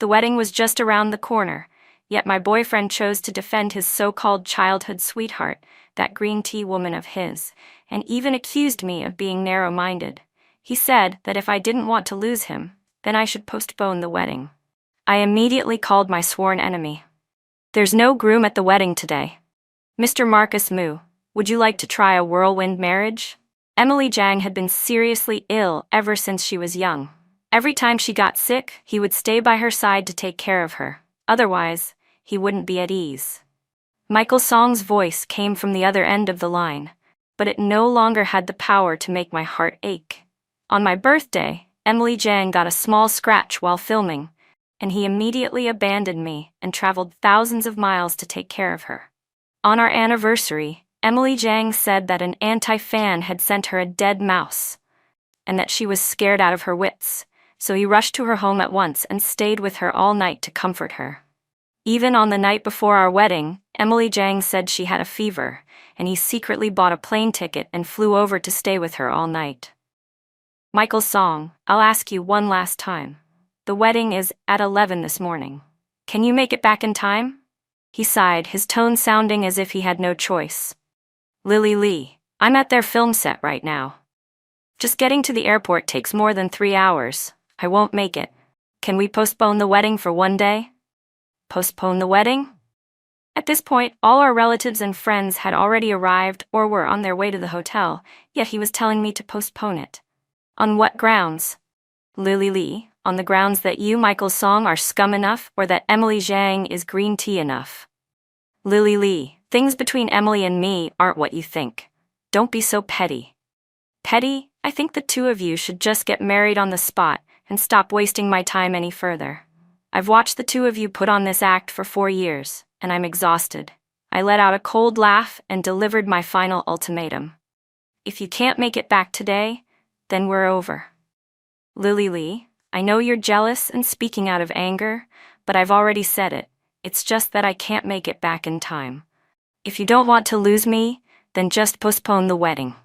The wedding was just around the corner, yet my boyfriend chose to defend his so-called childhood sweetheart, that green tea woman of his, and even accused me of being narrow-minded. He said that if I didn't want to lose him, then I should postpone the wedding. I immediately called my sworn enemy. "There's no groom at the wedding today. Mr. Marcus Moo, would you like to try a whirlwind marriage?" Emily Jang had been seriously ill ever since she was young. Every time she got sick, he would stay by her side to take care of her. Otherwise, he wouldn't be at ease. Michael Song's voice came from the other end of the line, but it no longer had the power to make my heart ache. On my birthday, Emily Jang got a small scratch while filming, and he immediately abandoned me and traveled thousands of miles to take care of her. On our anniversary, Emily Jang said that an anti-fan had sent her a dead mouse, and that she was scared out of her wits, so he rushed to her home at once and stayed with her all night to comfort her. Even on the night before our wedding, Emily Jang said she had a fever, and he secretly bought a plane ticket and flew over to stay with her all night. Michael Song, I'll ask you one last time. The wedding is at 11 this morning. Can you make it back in time? He sighed, his tone sounding as if he had no choice. Lily Lee, I'm at their film set right now. Just getting to the airport takes more than 3 hours. I won't make it. Can we postpone the wedding for one day? Postpone the wedding? At this point, all our relatives and friends had already arrived or were on their way to the hotel, yet he was telling me to postpone it. On what grounds? Lily Lee, on the grounds that you, Michael Song, are scum enough or that Emily Jang is green tea enough. Lily Lee, things between Emily and me aren't what you think. Don't be so petty. Petty? I think the two of you should just get married on the spot and stop wasting my time any further. I've watched the two of you put on this act for 4 years, and I'm exhausted. I let out a cold laugh and delivered my final ultimatum. If you can't make it back today, then we're over. Lily Lee, I know you're jealous and speaking out of anger, but I've already said it. It's just that I can't make it back in time. If you don't want to lose me, then just postpone the wedding.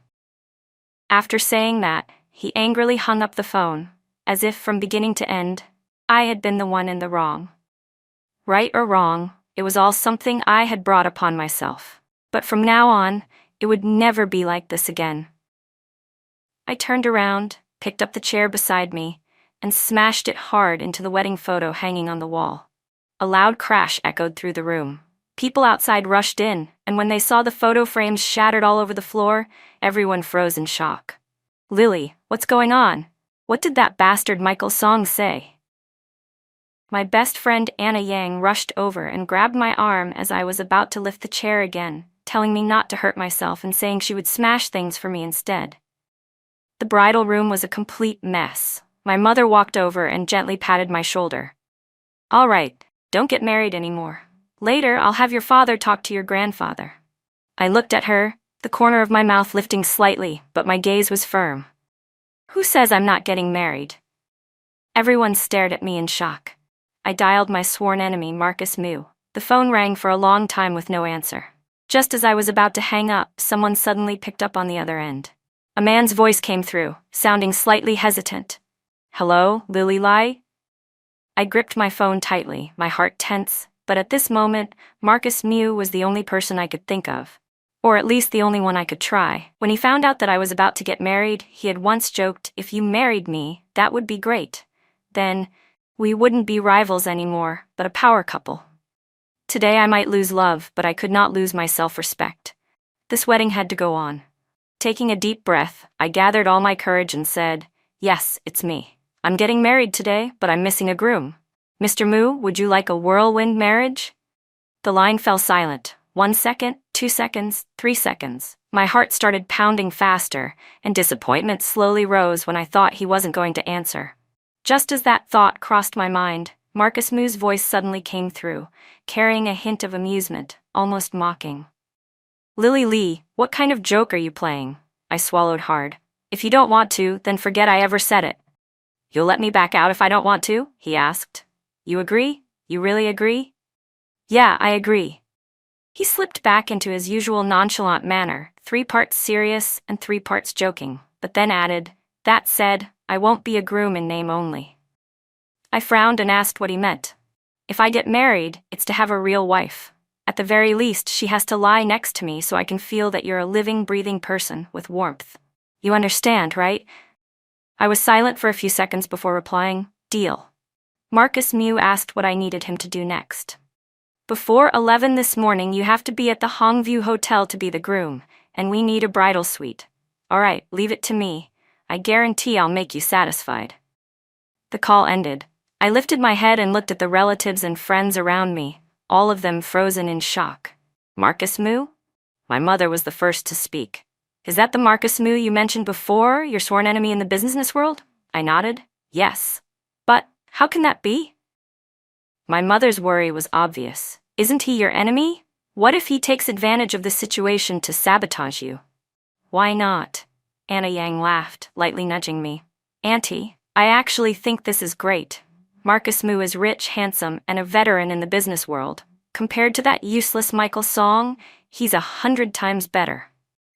After saying that, he angrily hung up the phone, as if from beginning to end, I had been the one in the wrong. Right or wrong, it was all something I had brought upon myself. But from now on, it would never be like this again. I turned around, picked up the chair beside me, and smashed it hard into the wedding photo hanging on the wall. A loud crash echoed through the room. People outside rushed in, and when they saw the photo frames shattered all over the floor, everyone froze in shock. Lily, what's going on? What did that bastard Michael Song say? My best friend Anna Yang rushed over and grabbed my arm as I was about to lift the chair again, telling me not to hurt myself and saying she would smash things for me instead. The bridal room was a complete mess. My mother walked over and gently patted my shoulder. All right, don't get married anymore. Later, I'll have your father talk to your grandfather. I looked at her, the corner of my mouth lifting slightly, but my gaze was firm. Who says I'm not getting married? Everyone stared at me in shock. I dialed my sworn enemy, Marcus Moo. The phone rang for a long time with no answer. Just as I was about to hang up, someone suddenly picked up on the other end. A man's voice came through, sounding slightly hesitant. Hello, Lily Lee? I gripped my phone tightly, my heart tense, but at this moment, Marcus Moo was the only person I could think of. Or at least the only one I could try. When he found out that I was about to get married, he had once joked, if you married me, that would be great. Then, we wouldn't be rivals anymore, but a power couple. Today I might lose love, but I could not lose my self-respect. This wedding had to go on. Taking a deep breath, I gathered all my courage and said, yes, it's me. I'm getting married today, but I'm missing a groom. Mr. Moo, would you like a whirlwind marriage? The line fell silent. 1 second, 2 seconds, 3 seconds. My heart started pounding faster, and disappointment slowly rose when I thought he wasn't going to answer. Just as that thought crossed my mind, Marcus Moo's voice suddenly came through, carrying a hint of amusement, almost mocking. Lily Lee, what kind of joke are you playing? I swallowed hard. If you don't want to, then forget I ever said it. You'll let me back out if I don't want to? He asked. You agree? You really agree? Yeah, I agree. He slipped back into his usual nonchalant manner, 3 parts serious and 3 parts joking, but then added, that said, I won't be a groom in name only. I frowned and asked what he meant. If I get married, it's to have a real wife. At the very least, she has to lie next to me so I can feel that you're a living, breathing person with warmth. You understand, right? I was silent for a few seconds before replying, "Deal." Marcus Mew asked what I needed him to do next. "Before 11 this morning, you have to be at the Hongview Hotel to be the groom, and we need a bridal suite. All right, leave it to me. I guarantee I'll make you satisfied." The call ended. I lifted my head and looked at the relatives and friends around me, all of them frozen in shock. "Marcus Mew?" My mother was the first to speak. "Is that the Marcus Mew you mentioned before, your sworn enemy in the business world?" I nodded. "Yes. But how can that be?" My mother's worry was obvious. "Isn't he your enemy? What if he takes advantage of the situation to sabotage you?" "Why not?" Anna Yang laughed, lightly nudging me. "Auntie, I actually think this is great. Marcus Mew is rich, handsome, and a veteran in the business world. Compared to that useless Michael Song, he's 100 times better."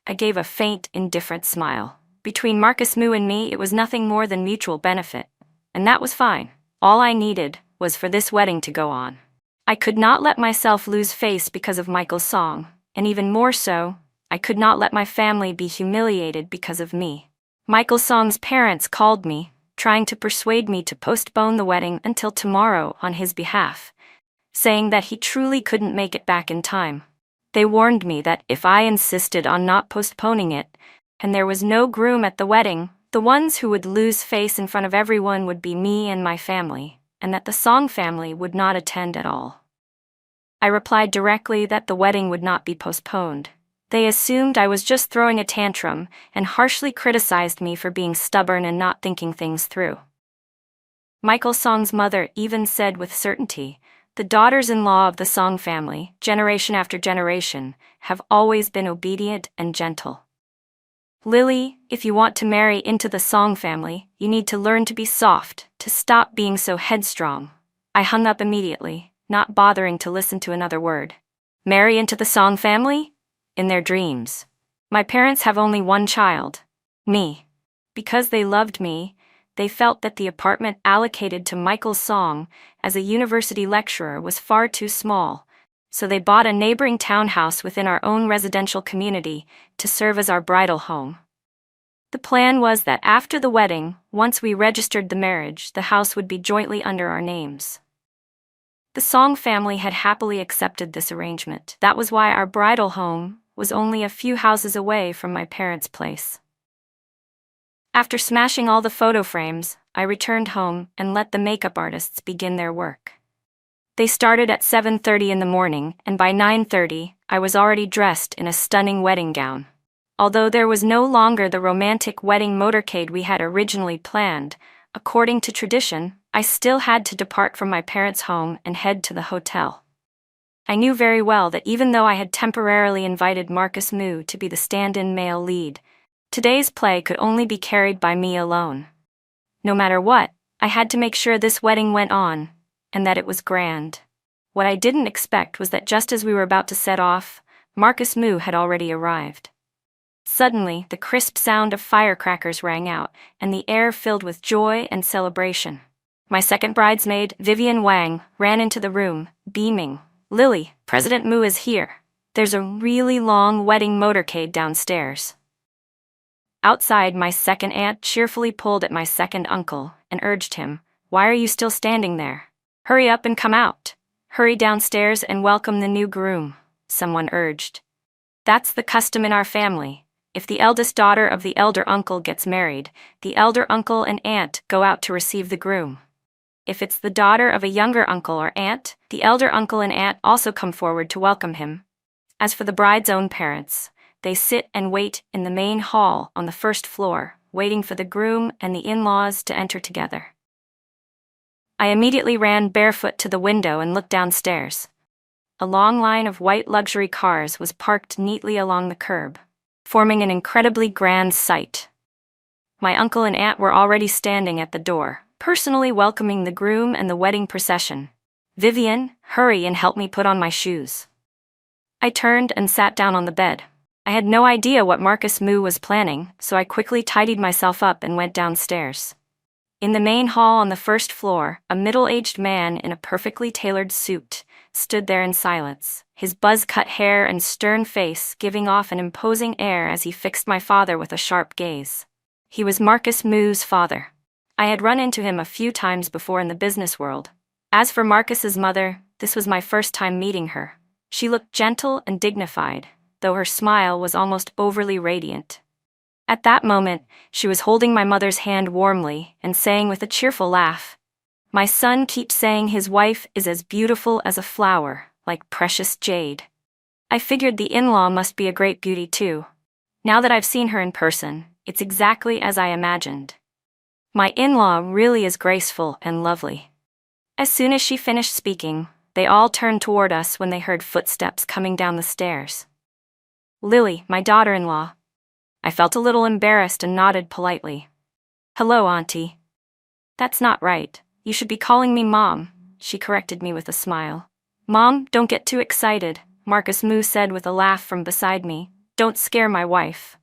I gave a faint, indifferent smile. Between Marcus Mew and me, it was nothing more than mutual benefit. And that was fine. All I needed was for this wedding to go on. I could not let myself lose face because of Michael's Song, and even more so, I could not let my family be humiliated because of me. Michael Song's parents called me, trying to persuade me to postpone the wedding until tomorrow on his behalf, saying that he truly couldn't make it back in time. They warned me that if I insisted on not postponing it, and there was no groom at the wedding, the ones who would lose face in front of everyone would be me and my family, and that the Song family would not attend at all. I replied directly that the wedding would not be postponed. They assumed I was just throwing a tantrum and harshly criticized me for being stubborn and not thinking things through. Michael Song's mother even said with certainty, "The daughters-in-law of the Song family, generation after generation, have always been obedient and gentle. Lily, if you want to marry into the Song family, you need to learn to be soft, to stop being so headstrong." I hung up immediately, not bothering to listen to another word. Marry into the Song family? In their dreams. My parents have only one child, me. Because they loved me, they felt that the apartment allocated to Michael Song as a university lecturer was far too small, so they bought a neighboring townhouse within our own residential community to serve as our bridal home. The plan was that after the wedding, once we registered the marriage, the house would be jointly under our names. The Song family had happily accepted this arrangement. That was why our bridal home was only a few houses away from my parents' place. After smashing all the photo frames, I returned home and let the makeup artists begin their work. They started at 7:30 in the morning, and by 9:30, I was already dressed in a stunning wedding gown. Although there was no longer the romantic wedding motorcade we had originally planned, according to tradition, I still had to depart from my parents' home and head to the hotel. I knew very well that even though I had temporarily invited Marcus Mew to be the stand-in male lead, today's play could only be carried by me alone. No matter what, I had to make sure this wedding went on, and that it was grand. What I didn't expect was that just as we were about to set off, Marcus Mew had already arrived. Suddenly, the crisp sound of firecrackers rang out, and the air filled with joy and celebration. My second bridesmaid, Vivian Wang, ran into the room, beaming. "Lily, President Mew is here. There's a really long wedding motorcade downstairs." Outside, my second aunt cheerfully pulled at my second uncle and urged him, "Why are you still standing there? Hurry up and come out. Hurry downstairs and welcome the new groom," someone urged. "That's the custom in our family. If the eldest daughter of the elder uncle gets married, the elder uncle and aunt go out to receive the groom. If it's the daughter of a younger uncle or aunt, the elder uncle and aunt also come forward to welcome him. As for the bride's own parents, they sit and wait in the main hall on the first floor, waiting for the groom and the in-laws to enter together." I immediately ran barefoot to the window and looked downstairs. A long line of white luxury cars was parked neatly along the curb, forming an incredibly grand sight. My uncle and aunt were already standing at the door, personally welcoming the groom and the wedding procession. "Vivian, hurry and help me put on my shoes." I turned and sat down on the bed. I had no idea what Marcus Mew was planning, so I quickly tidied myself up and went downstairs. In the main hall on the first floor, a middle-aged man in a perfectly tailored suit stood there in silence, his buzz-cut hair and stern face giving off an imposing air as he fixed my father with a sharp gaze. He was Marcus Moo's father. I had run into him a few times before in the business world. As for Marcus's mother, this was my first time meeting her. She looked gentle and dignified, though her smile was almost overly radiant. At that moment, she was holding my mother's hand warmly and saying with a cheerful laugh, "My son keeps saying his wife is as beautiful as a flower, like precious jade." I figured the in-law must be a great beauty too. Now that I've seen her in person, it's exactly as I imagined. My in-law really is graceful and lovely. As soon as she finished speaking, they all turned toward us when they heard footsteps coming down the stairs. Lily, my daughter-in-law. I felt a little embarrassed and nodded politely. "Hello, Auntie." "That's not right. You should be calling me Mom," she corrected me with a smile. "Mom, don't get too excited," Marcus Moo said with a laugh from beside me. "Don't scare my wife."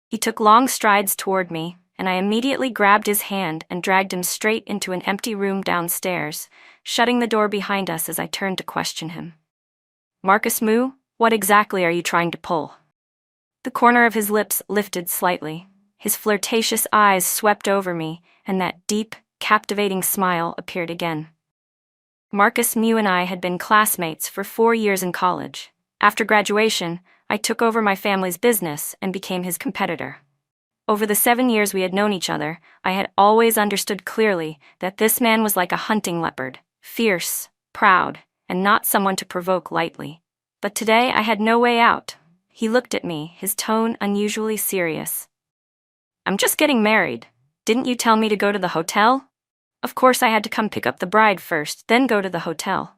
He took long strides toward me, and I immediately grabbed his hand and dragged him straight into an empty room downstairs, shutting the door behind us as I turned to question him. "Marcus Moo, what exactly are you trying to pull?" The corner of his lips lifted slightly. His flirtatious eyes swept over me, and that deep, captivating smile appeared again. Marcus Moo and I had been classmates for 4 years in college. After graduation, I took over my family's business and became his competitor. Over the 7 years we had known each other, I had always understood clearly that this man was like a hunting leopard, fierce, proud, and not someone to provoke lightly. But today I had no way out. He looked at me, his tone unusually serious. "I'm just getting married. Didn't you tell me to go to the hotel?" Of course I had to come pick up the bride first, then go to the hotel.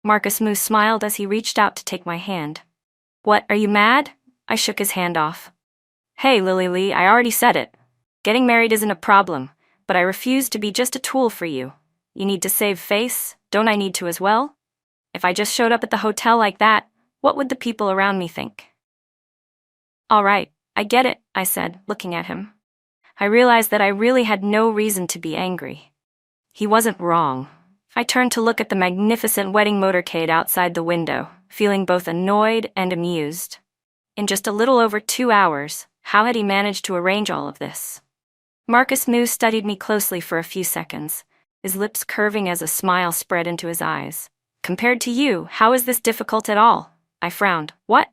Marcus Moo smiled as he reached out to take my hand. "What, are you mad?" I shook his hand off. "Hey, Lily Lee, I already said it. Getting married isn't a problem, but I refuse to be just a tool for you. You need to save face, don't I need to as well? If I just showed up at the hotel like that, what would the people around me think?" "All right, I get it," I said, looking at him. I realized that I really had no reason to be angry. He wasn't wrong. I turned to look at the magnificent wedding motorcade outside the window, feeling both annoyed and amused. In just a little over 2 hours, how had he managed to arrange all of this? Marcus Moo studied me closely for a few seconds, his lips curving as a smile spread into his eyes. "Compared to you, how is this difficult at all?" I frowned. "What?"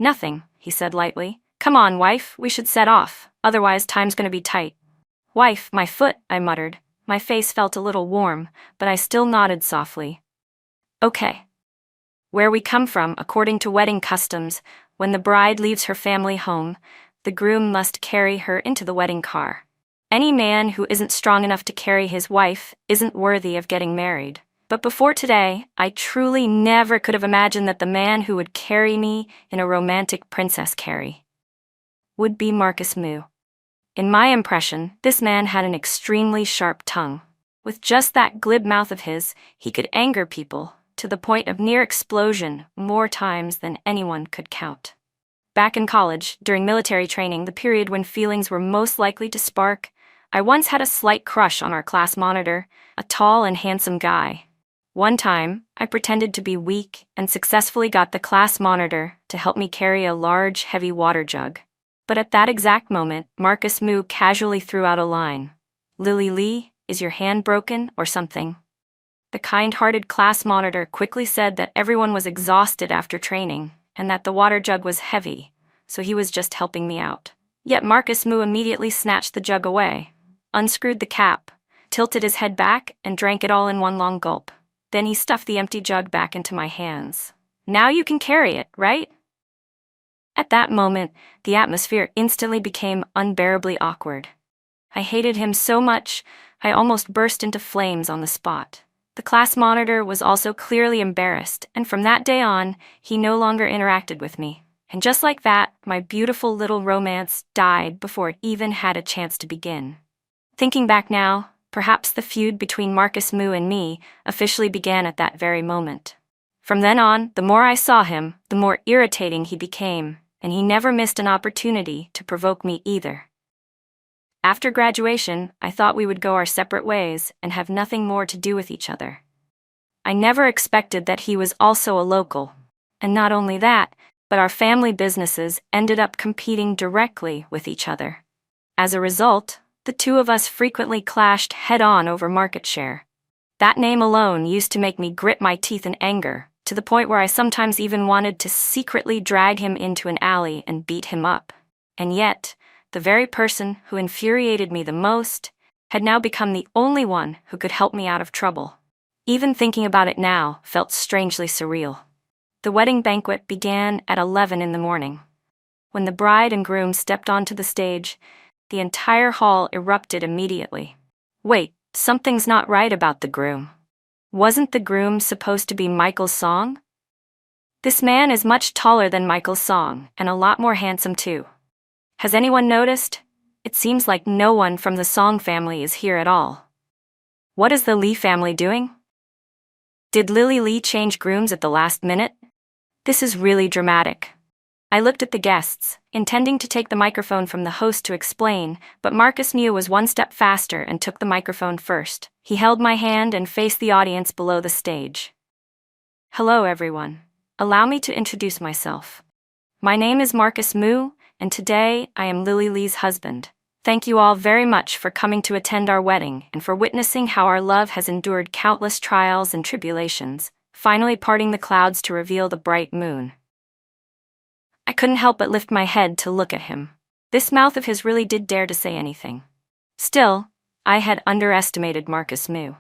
"Nothing," he said lightly. "Come on, wife, we should set off, otherwise time's gonna be tight." "Wife, my foot," I muttered. My face felt a little warm, but I still nodded softly. "Okay." Where we come from, according to wedding customs, when the bride leaves her family home, the groom must carry her into the wedding car. Any man who isn't strong enough to carry his wife isn't worthy of getting married. But before today, I truly never could have imagined that the man who would carry me in a romantic princess carry would be Marcus Moo. In my impression, this man had an extremely sharp tongue. With just that glib mouth of his, he could anger people, to the point of near explosion, more times than anyone could count. Back in college, during military training, the period when feelings were most likely to spark, I once had a slight crush on our class monitor, a tall and handsome guy. One time, I pretended to be weak and successfully got the class monitor to help me carry a large, heavy water jug. But at that exact moment, Marcus Moo casually threw out a line. "Lily Lee, is your hand broken or something?" The kind-hearted class monitor quickly said that everyone was exhausted after training and that the water jug was heavy, so he was just helping me out. Yet Marcus Moo immediately snatched the jug away, unscrewed the cap, tilted his head back, and drank it all in one long gulp. Then he stuffed the empty jug back into my hands. "Now you can carry it, right?" At that moment, the atmosphere instantly became unbearably awkward. I hated him so much, I almost burst into flames on the spot. The class monitor was also clearly embarrassed, and from that day on, he no longer interacted with me. And just like that, my beautiful little romance died before it even had a chance to begin. Thinking back now, perhaps the feud between Marcus Moo and me officially began at that very moment. From then on, the more I saw him, the more irritating he became, and he never missed an opportunity to provoke me either. After graduation, I thought we would go our separate ways and have nothing more to do with each other. I never expected that he was also a local. And not only that, but our family businesses ended up competing directly with each other. As a result, the two of us frequently clashed head-on over market share. That name alone used to make me grit my teeth in anger, to the point where I sometimes even wanted to secretly drag him into an alley and beat him up. And yet, the very person who infuriated me the most had now become the only one who could help me out of trouble. Even thinking about it now felt strangely surreal. The wedding banquet began at 11 in the morning. When the bride and groom stepped onto the stage, the entire hall erupted immediately. Wait, something's not right about the groom. Wasn't the groom supposed to be Michael's Song? This man is much taller than Michael's Song, and a lot more handsome too. Has anyone noticed? It seems like no one from the Song family is here at all. What is the Lee family doing? Did Lily Lee change grooms at the last minute? This is really dramatic. I looked at the guests, intending to take the microphone from the host to explain, but Marcus Mew was one step faster and took the microphone first. He held my hand and faced the audience below the stage. Hello everyone. Allow me to introduce myself. My name is Marcus Mew, and today I am Lily Lee's husband. Thank you all very much for coming to attend our wedding and for witnessing how our love has endured countless trials and tribulations, finally parting the clouds to reveal the bright moon. I couldn't help but lift my head to look at him. This mouth of his really did dare to say anything. Still, I had underestimated Marcus Mew.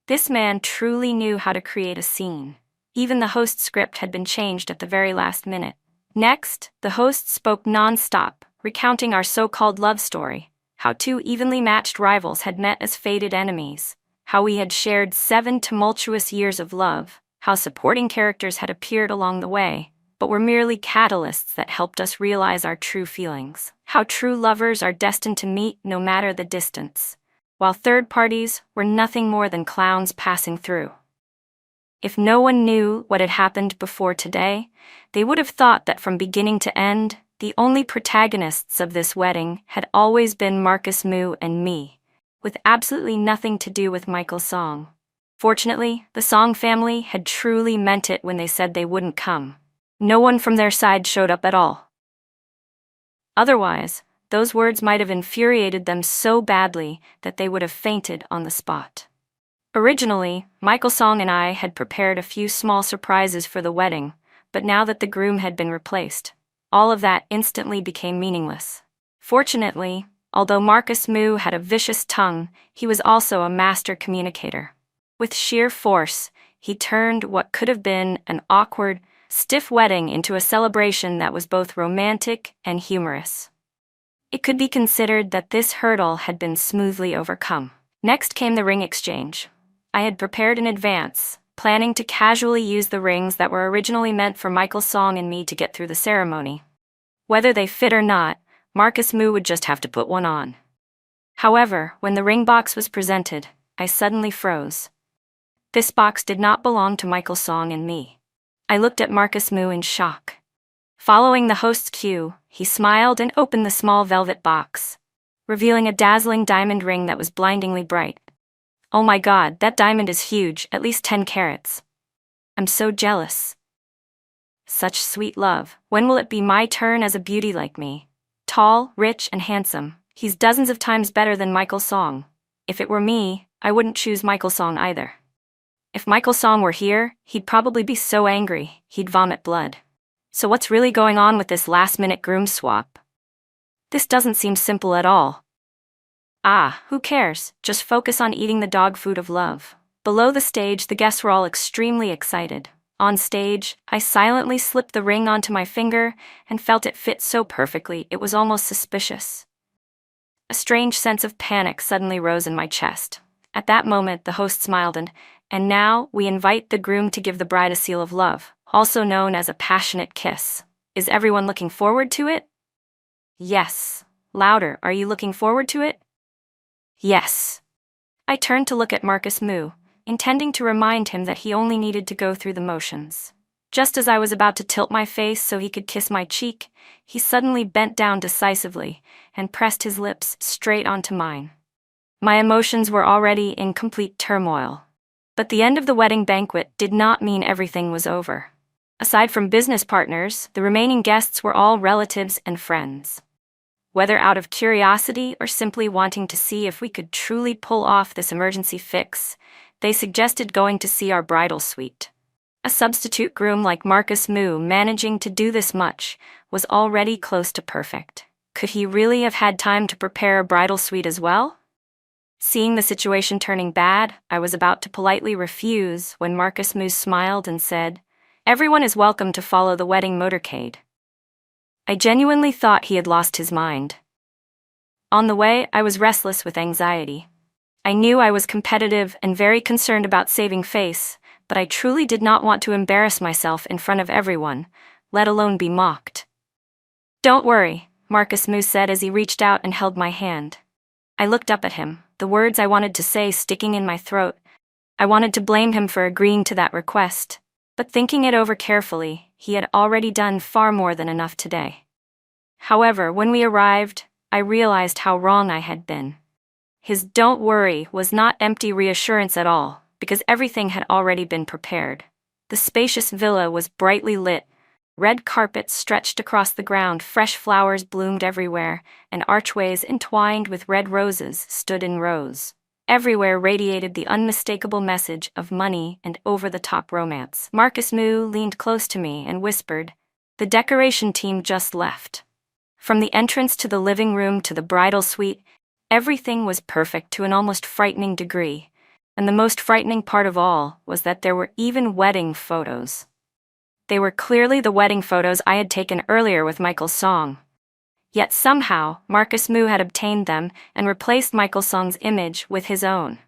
This man truly knew how to create a scene. Even the host's script had been changed at the very last minute. Next, the host spoke non-stop, recounting our so-called love story, how two evenly matched rivals had met as fated enemies, how we had shared 7 tumultuous years of love, how supporting characters had appeared along the way, but were merely catalysts that helped us realize our true feelings, how true lovers are destined to meet no matter the distance, while third parties were nothing more than clowns passing through. If no one knew what had happened before today, they would have thought that from beginning to end, the only protagonists of this wedding had always been Marcus Mew and me, with absolutely nothing to do with Michael's Song. Fortunately, the Song family had truly meant it when they said they wouldn't come. No one from their side showed up at all. Otherwise, those words might have infuriated them so badly that they would have fainted on the spot. Originally, Michael's Song and I had prepared a few small surprises for the wedding, but now that the groom had been replaced, all of that instantly became meaningless. Fortunately, although Marcus Mew had a vicious tongue, he was also a master communicator. With sheer force, he turned what could have been an awkward, stiff wedding into a celebration that was both romantic and humorous. It could be considered that this hurdle had been smoothly overcome. Next came the ring exchange. I had prepared in advance, planning to casually use the rings that were originally meant for Michael's Song and me to get through the ceremony. Whether they fit or not, Marcus Mew would just have to put one on. However, when the ring box was presented, I suddenly froze. This box did not belong to Michael's Song and me. I looked at Marcus Mew in shock. Following the host's cue, he smiled and opened the small velvet box, revealing a dazzling diamond ring that was blindingly bright. Oh my God, that diamond is huge, at least 10 carats. I'm so jealous. Such sweet love. When will it be my turn as a beauty like me? Tall, rich, and handsome. He's dozens of times better than Michael's Song. If it were me, I wouldn't choose Michael's Song either. If Michael's Song were here, he'd probably be so angry, he'd vomit blood. So what's really going on with this last-minute groom swap? This doesn't seem simple at all. Ah, who cares? Just focus on eating the dog food of love. Below the stage, the guests were all extremely excited. On stage, I silently slipped the ring onto my finger and felt it fit so perfectly it was almost suspicious. A strange sense of panic suddenly rose in my chest. At that moment, the host smiled and now we invite the groom to give the bride a seal of love, also known as a passionate kiss. Is everyone looking forward to it? Yes. Louder, are you looking forward to it? Yes. I turned to look at Marcus Mew, intending to remind him that he only needed to go through the motions. Just as I was about to tilt my face so he could kiss my cheek, he suddenly bent down decisively and pressed his lips straight onto mine. My emotions were already in complete turmoil. But the end of the wedding banquet did not mean everything was over. Aside from business partners, the remaining guests were all relatives and friends. Whether out of curiosity or simply wanting to see if we could truly pull off this emergency fix, they suggested going to see our bridal suite. A substitute groom like Marcus Moo managing to do this much was already close to perfect. Could he really have had time to prepare a bridal suite as well? Seeing the situation turning bad, I was about to politely refuse when Marcus Moo smiled and said, "Everyone is welcome to follow the wedding motorcade." I genuinely thought he had lost his mind. On the way, I was restless with anxiety. I knew I was competitive and very concerned about saving face, but I truly did not want to embarrass myself in front of everyone, let alone be mocked. "Don't worry," Marcus Moo said as he reached out and held my hand. I looked up at him, the words I wanted to say sticking in my throat. I wanted to blame him for agreeing to that request, but thinking it over carefully, he had already done far more than enough today. However, when we arrived, I realized how wrong I had been. His "don't worry" was not empty reassurance at all, because everything had already been prepared. The spacious villa was brightly lit. Red carpets stretched across the ground, fresh flowers bloomed everywhere, and archways entwined with red roses stood in rows. Everywhere radiated the unmistakable message of money and over-the-top romance. Marcus Moo leaned close to me and whispered, "The decoration team just left." From the entrance to the living room to the bridal suite, everything was perfect to an almost frightening degree. And the most frightening part of all was that there were even wedding photos. They were clearly the wedding photos I had taken earlier with Michael Song. Yet somehow, Marcus Moo had obtained them and replaced Michael Song's image with his own.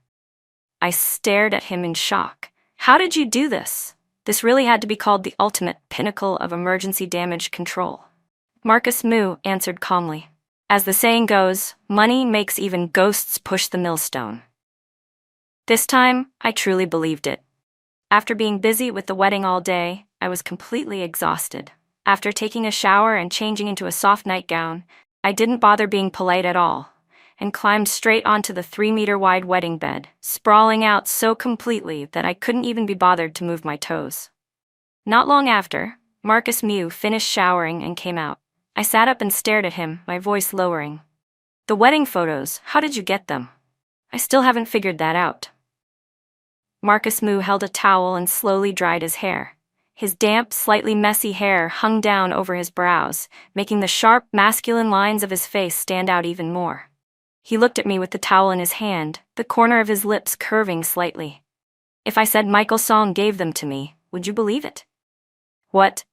I stared at him in shock. How did you do this? This really had to be called the ultimate pinnacle of emergency damage control. Marcus Moo answered calmly. As the saying goes, money makes even ghosts push the millstone. This time, I truly believed it. After being busy with the wedding all day, I was completely exhausted. After taking a shower and changing into a soft nightgown, I didn't bother being polite at all, and climbed straight onto the 3-meter-wide wedding bed, sprawling out so completely that I couldn't even be bothered to move my toes. Not long after, Marcus Moo finished showering and came out. I sat up and stared at him, my voice lowering. "The wedding photos, how did you get them? I still haven't figured that out." Marcus Moo held a towel and slowly dried his hair. His damp, slightly messy hair hung down over his brows, making the sharp, masculine lines of his face stand out even more. He looked at me with the towel in his hand, the corner of his lips curving slightly. "If I said Michael Song gave them to me, would you believe it?" "What?"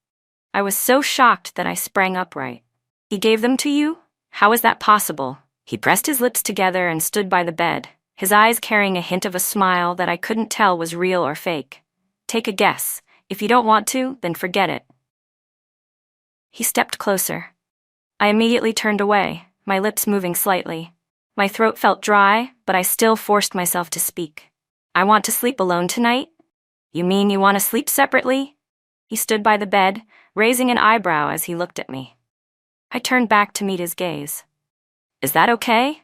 I was so shocked that I sprang upright. "He gave them to you? How is that possible?" He pressed his lips together and stood by the bed, his eyes carrying a hint of a smile that I couldn't tell was real or fake. "Take a guess. If you don't want to, then forget it." He stepped closer. I immediately turned away, my lips moving slightly. My throat felt dry, but I still forced myself to speak. "I want to sleep alone tonight?" "You mean you want to sleep separately?" He stood by the bed, raising an eyebrow as he looked at me. I turned back to meet his gaze. "Is that okay?"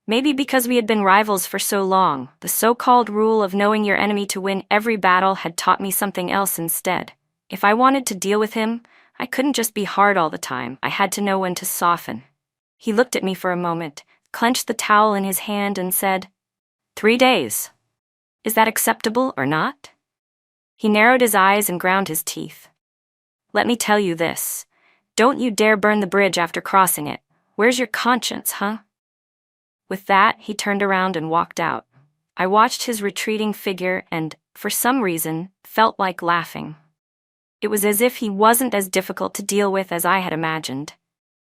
Maybe because we had been rivals for so long, the so-called rule of knowing your enemy to win every battle had taught me something else instead. If I wanted to deal with him, I couldn't just be hard all the time. I had to know when to soften. He looked at me for a moment, clenched the towel in his hand and said, 3 days. Is that acceptable or not?" He narrowed his eyes and ground his teeth. "Let me tell you this. Don't you dare burn the bridge after crossing it. Where's your conscience, huh?" With that, he turned around and walked out. I watched his retreating figure and, for some reason, felt like laughing. It was as if he wasn't as difficult to deal with as I had imagined.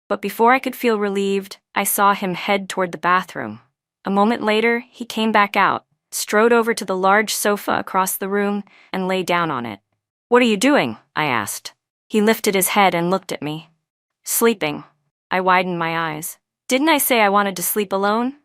But before I could feel relieved, I saw him head toward the bathroom. A moment later, he came back out, strode over to the large sofa across the room, and lay down on it. "What are you doing?" I asked. He lifted his head and looked at me. "Sleeping." I widened my eyes. "Didn't I say I wanted to sleep alone?"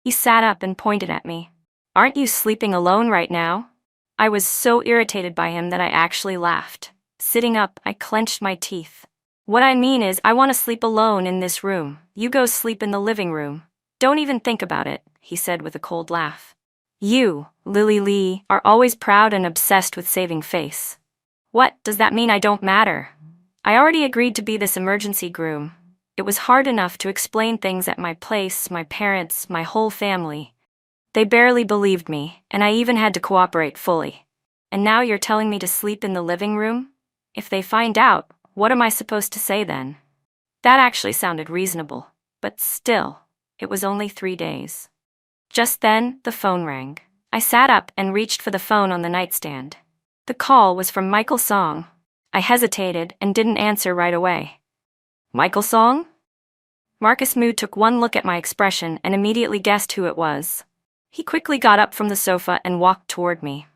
He sat up and pointed at me. "Aren't you sleeping alone right now?" I was so irritated by him that I actually laughed. Sitting up, I clenched my teeth. What I mean is, I want to sleep alone in this room. You go sleep in the living room. Don't even think about it, he said with a cold laugh. You, Lily Lee, are always proud and obsessed with saving face. What, does that mean I don't matter? I already agreed to be this emergency groom. It was hard enough to explain things at my place, my parents, my whole family. They barely believed me, and I even had to cooperate fully. And now you're telling me to sleep in the living room? If they find out, what am I supposed to say then? That actually sounded reasonable, but still, it was only 3 days. Just then, the phone rang. I sat up and reached for the phone on the nightstand. The call was from Michael Song. I hesitated and didn't answer right away. Michael Song? Marcus Moo took one look at my expression and immediately guessed who it was. He quickly got up from the sofa and walked toward me.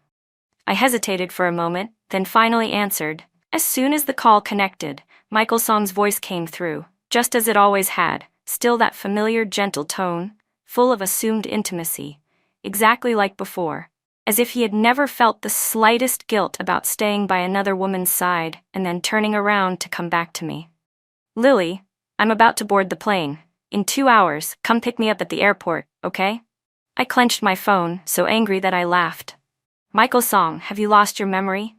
I hesitated for a moment, then finally answered. As soon as the call connected, Michael Song's voice came through, just as it always had, still that familiar gentle tone, full of assumed intimacy, exactly like before, as if he had never felt the slightest guilt about staying by another woman's side and then turning around to come back to me. Lily, I'm about to board the plane. In 2 hours, come pick me up at the airport, okay? I clenched my phone, so angry that I laughed. Michael Song, have you lost your memory?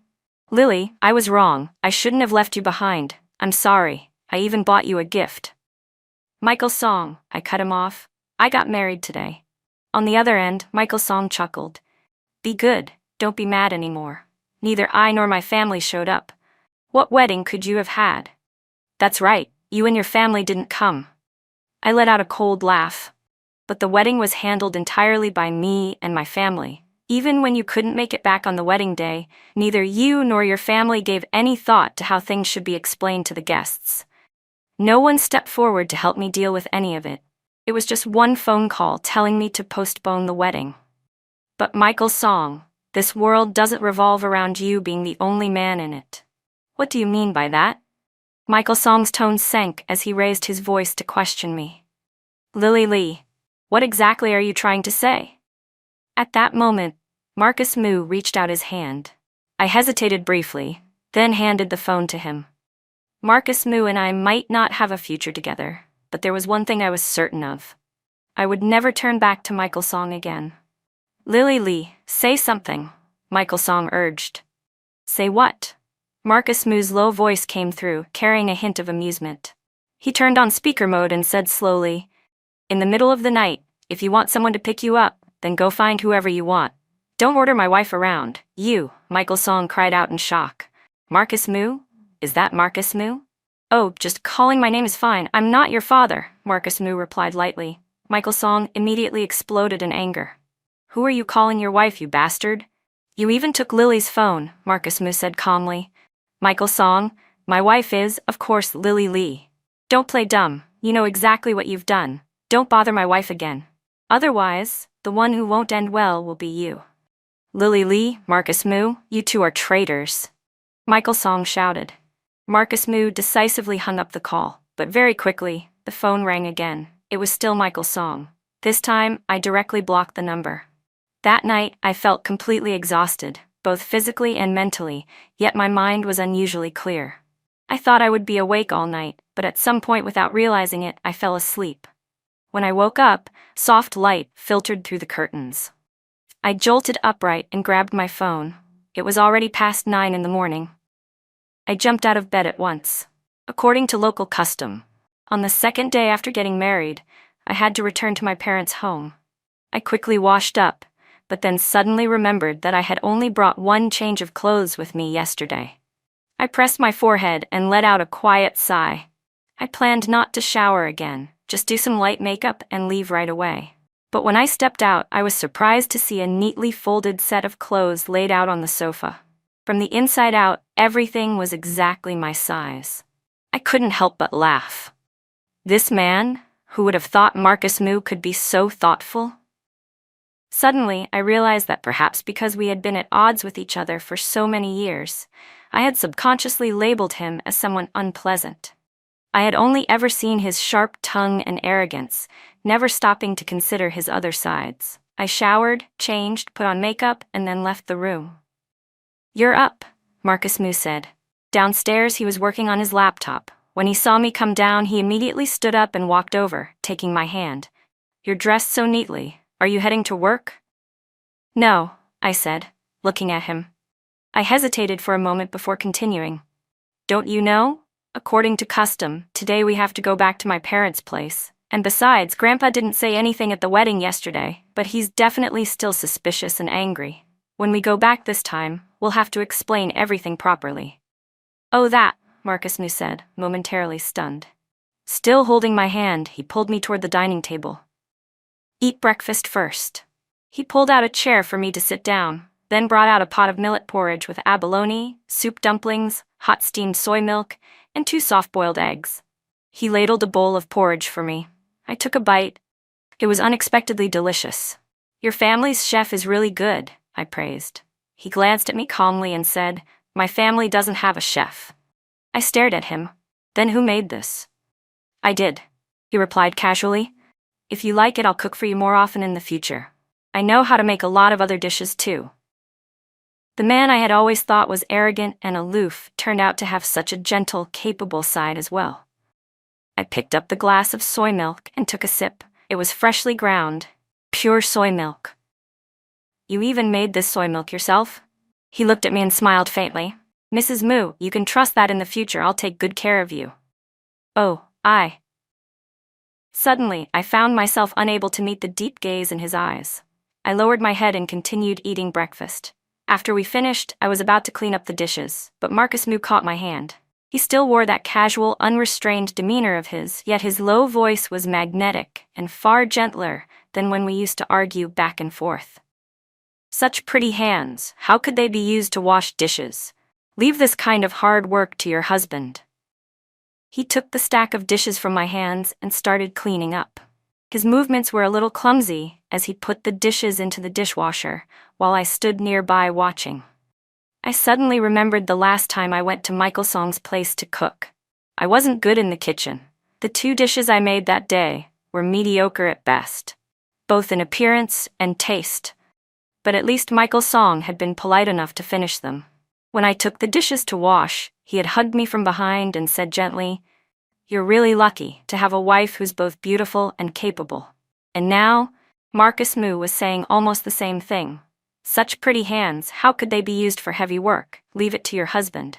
Lily, I was wrong. I shouldn't have left you behind. I'm sorry. I even bought you a gift. Michael Song, I cut him off. I got married today. On the other end, Michael Song chuckled. Be good, don't be mad anymore. Neither I nor my family showed up. What wedding could you have had? That's right, you and your family didn't come. I let out a cold laugh. But the wedding was handled entirely by me and my family. Even when you couldn't make it back on the wedding day, neither you nor your family gave any thought to how things should be explained to the guests. No one stepped forward to help me deal with any of it. It was just one phone call telling me to postpone the wedding. But Michael Song, this world doesn't revolve around you being the only man in it. What do you mean by that? Michael Song's tone sank as he raised his voice to question me. Lily Lee, what exactly are you trying to say? At that moment, Marcus Moo reached out his hand. I hesitated briefly, then handed the phone to him. Marcus Moo and I might not have a future together, but there was one thing I was certain of. I would never turn back to Michael Song again. Lily Lee, say something, Michael Song urged. Say what? Marcus Moo's low voice came through, carrying a hint of amusement. He turned on speaker mode and said slowly, in the middle of the night, if you want someone to pick you up, then go find whoever you want. Don't order my wife around. You, Michael Song cried out in shock. Marcus Moo? Is that Marcus Moo? Oh, just calling my name is fine. I'm not your father, Marcus Moo replied lightly. Michael Song immediately exploded in anger. Who are you calling your wife, you bastard? You even took Lily's phone, Marcus Moo said calmly. Michael Song, my wife is, of course, Lily Lee. Don't play dumb. You know exactly what you've done. Don't bother my wife again. Otherwise, the one who won't end well will be you. Lily Lee, Marcus Moo, you two are traitors. Michael Song shouted. Marcus Moo decisively hung up the call, but very quickly, the phone rang again. It was still Michael Song. This time, I directly blocked the number. That night, I felt completely exhausted, both physically and mentally, yet my mind was unusually clear. I thought I would be awake all night, but at some point without realizing it, I fell asleep. When I woke up, soft light filtered through the curtains. I jolted upright and grabbed my phone. It was already past 9 in the morning. I jumped out of bed at once. According to local custom, on the second day after getting married, I had to return to my parents' home. I quickly washed up, but then suddenly remembered that I had only brought one change of clothes with me yesterday. I pressed my forehead and let out a quiet sigh. I planned not to shower again, just do some light makeup and leave right away. But when I stepped out, I was surprised to see a neatly folded set of clothes laid out on the sofa. From the inside out, everything was exactly my size. I couldn't help but laugh. This man, who would have thought Marcus Moo could be so thoughtful? Suddenly, I realized that perhaps because we had been at odds with each other for so many years, I had subconsciously labeled him as someone unpleasant. I had only ever seen his sharp tongue and arrogance, never stopping to consider his other sides. I showered, changed, put on makeup, and then left the room. You're up, Marcus Moo said. Downstairs, he was working on his laptop. When he saw me come down, he immediately stood up and walked over, taking my hand. "You're dressed so neatly. Are you heading to work?" "No," I said, looking at him. I hesitated for a moment before continuing. "Don't you know? According to custom, today we have to go back to my parents' place. And besides, Grandpa didn't say anything at the wedding yesterday, but he's definitely still suspicious and angry. When we go back this time, we'll have to explain everything properly." "Oh, that," Marcus Moo said, momentarily stunned. Still holding my hand, he pulled me toward the dining table. "Eat breakfast first." He pulled out a chair for me to sit down, then brought out a pot of millet porridge with abalone, soup dumplings, hot steamed soy milk, and 2 soft-boiled eggs. He ladled a bowl of porridge for me. I took a bite. It was unexpectedly delicious. "Your family's chef is really good," I praised. He glanced at me calmly and said, "My family doesn't have a chef." I stared at him. "Then who made this?" "I did," he replied casually. "If you like it, I'll cook for you more often in the future. I know how to make a lot of other dishes too." The man I had always thought was arrogant and aloof turned out to have such a gentle, capable side as well. I picked up the glass of soy milk and took a sip. It was freshly ground, pure soy milk. "You even made this soy milk yourself?" He looked at me and smiled faintly. "Mrs. Moo, you can trust that in the future I'll take good care of you." "Oh, I..." Suddenly, I found myself unable to meet the deep gaze in his eyes. I lowered my head and continued eating breakfast. After we finished, I was about to clean up the dishes, but Marcus Moo caught my hand. He still wore that casual, unrestrained demeanor of his, yet his low voice was magnetic and far gentler than when we used to argue back and forth. "Such pretty hands, how could they be used to wash dishes? Leave this kind of hard work to your husband." He took the stack of dishes from my hands and started cleaning up. His movements were a little clumsy as he put the dishes into the dishwasher, while I stood nearby watching. I suddenly remembered the last time I went to Michael Song's place to cook. I wasn't good in the kitchen. The 2 dishes I made that day were mediocre at best, both in appearance and taste. But at least Michael Song had been polite enough to finish them. When I took the dishes to wash, he had hugged me from behind and said gently, "You're really lucky to have a wife who's both beautiful and capable." And now, Marcus Moo was saying almost the same thing. "Such pretty hands, how could they be used for heavy work? Leave it to your husband."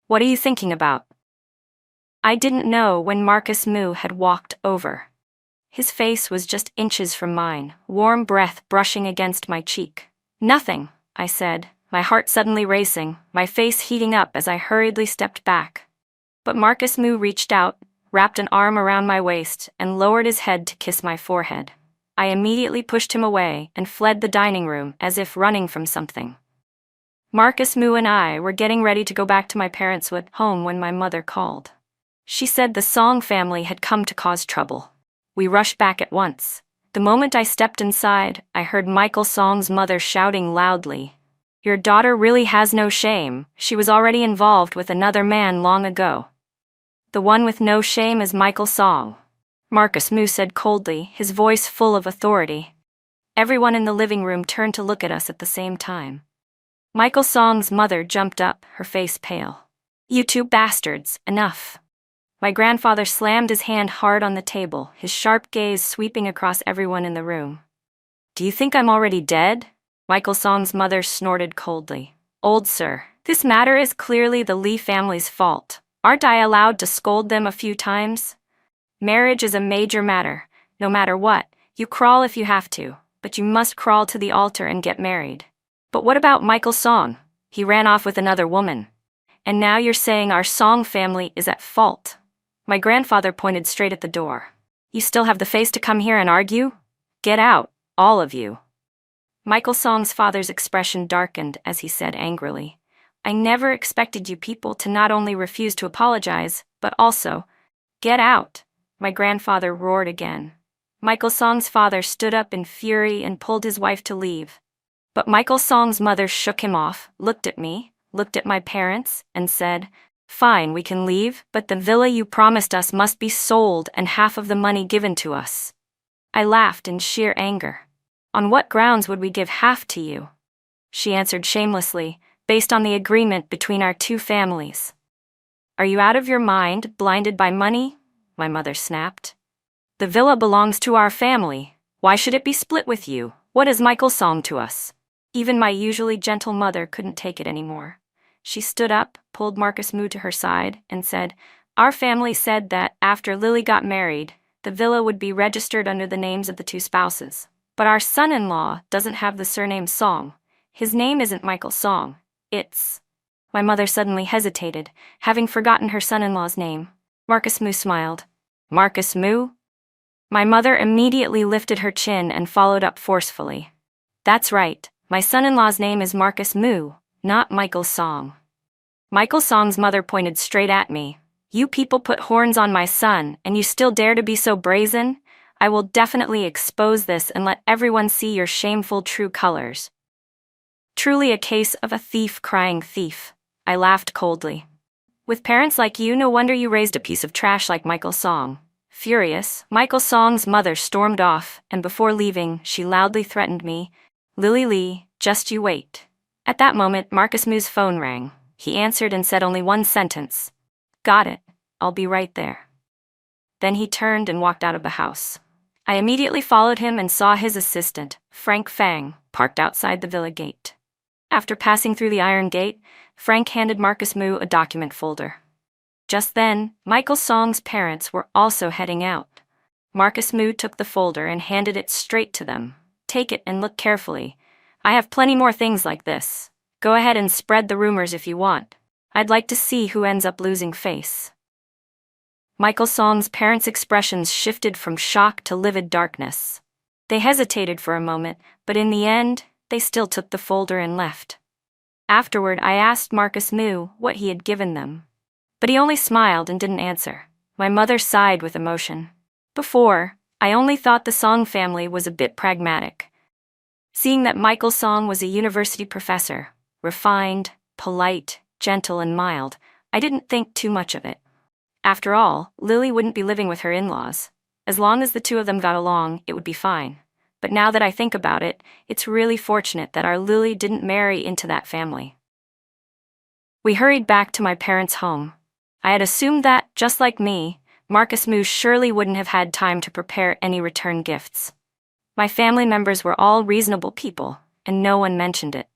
"What are you thinking about?" I didn't know when Marcus Moo had walked over. His face was just inches from mine, warm breath brushing against my cheek. "Nothing," I said, my heart suddenly racing, my face heating up as I hurriedly stepped back. But Marcus Moo reached out, wrapped an arm around my waist, and lowered his head to kiss my forehead. I immediately pushed him away and fled the dining room as if running from something. Marcus Moo and I were getting ready to go back to my parents' home when my mother called. She said the Song family had come to cause trouble. We rushed back at once. The moment I stepped inside, I heard Michael Song's mother shouting loudly, "Your daughter really has no shame. She was already involved with another man long ago." "The one with no shame is Michael Song," Marcus Moo said coldly, his voice full of authority. Everyone in the living room turned to look at us at the same time. Michael Song's mother jumped up, her face pale. "You 2 bastards, enough." My grandfather slammed his hand hard on the table, his sharp gaze sweeping across everyone in the room. "Do you think I'm already dead?" Michael Song's mother snorted coldly. "Old sir, this matter is clearly the Lee family's fault. Aren't I allowed to scold them a few times? Marriage is a major matter. No matter what, you crawl if you have to, but you must crawl to the altar and get married. But what about Michael Song? He ran off with another woman. And now you're saying our Song family is at fault." My grandfather pointed straight at the door. "You still have the face to come here and argue? Get out, all of you." Michael Song's father's expression darkened as he said angrily, "I never expected you people to not only refuse to apologize, but also, get out." My grandfather roared again. Michael Song's father stood up in fury and pulled his wife to leave. But Michael Song's mother shook him off, looked at me, looked at my parents, and said, "Fine, we can leave, but the villa you promised us must be sold and half of the money given to us." I laughed in sheer anger. "On what grounds would we give half to you?" She answered shamelessly, based on the agreement between our two families. Are you out of your mind, blinded by money? My mother snapped. The villa belongs to our family. Why should it be split with you? What is Michael's song to us? Even my usually gentle mother couldn't take it anymore. She stood up, pulled Marcus Moo to her side, and said, "Our family said that after Lily got married, the villa would be registered under the names of the two spouses. But our son-in-law doesn't have the surname Song. His name isn't Michael Song. It's—" My mother suddenly hesitated, having forgotten her son-in-law's name. Marcus Moo smiled. Marcus Moo? My mother immediately lifted her chin and followed up forcefully. That's right, my son-in-law's name is Marcus Moo, not Michael Song. Michael Song's mother pointed straight at me. You people put horns on my son, and you still dare to be so brazen? I will definitely expose this and let everyone see your shameful true colors. Truly a case of a thief crying thief. I laughed coldly. With parents like you, no wonder you raised a piece of trash like Michael Song. Furious, Michael Song's mother stormed off, and before leaving, she loudly threatened me, Lily Lee, just you wait. At that moment, Marcus Moo's phone rang. He answered and said only one sentence. Got it. I'll be right there. Then he turned and walked out of the house. I immediately followed him and saw his assistant, Frank Fang, parked outside the villa gate. After passing through the iron gate, Frank handed Marcus Moo a document folder. Just then, Michael Song's parents were also heading out. Marcus Moo took the folder and handed it straight to them. Take it and look carefully. I have plenty more things like this. Go ahead and spread the rumors if you want. I'd like to see who ends up losing face. Michael Song's parents' expressions shifted from shock to livid darkness. They hesitated for a moment, but in the end, they still took the folder and left. Afterward, I asked Marcus Moo what he had given them. But he only smiled and didn't answer. My mother sighed with emotion. Before, I only thought the Song family was a bit pragmatic. Seeing that Michael Song was a university professor, refined, polite, gentle, and mild, I didn't think too much of it. After all, Lily wouldn't be living with her in-laws. As long as the two of them got along, it would be fine. But now that I think about it, it's really fortunate that our Lily didn't marry into that family. We hurried back to my parents' home. I had assumed that, just like me, Marcus Moo surely wouldn't have had time to prepare any return gifts. My family members were all reasonable people, and no one mentioned it.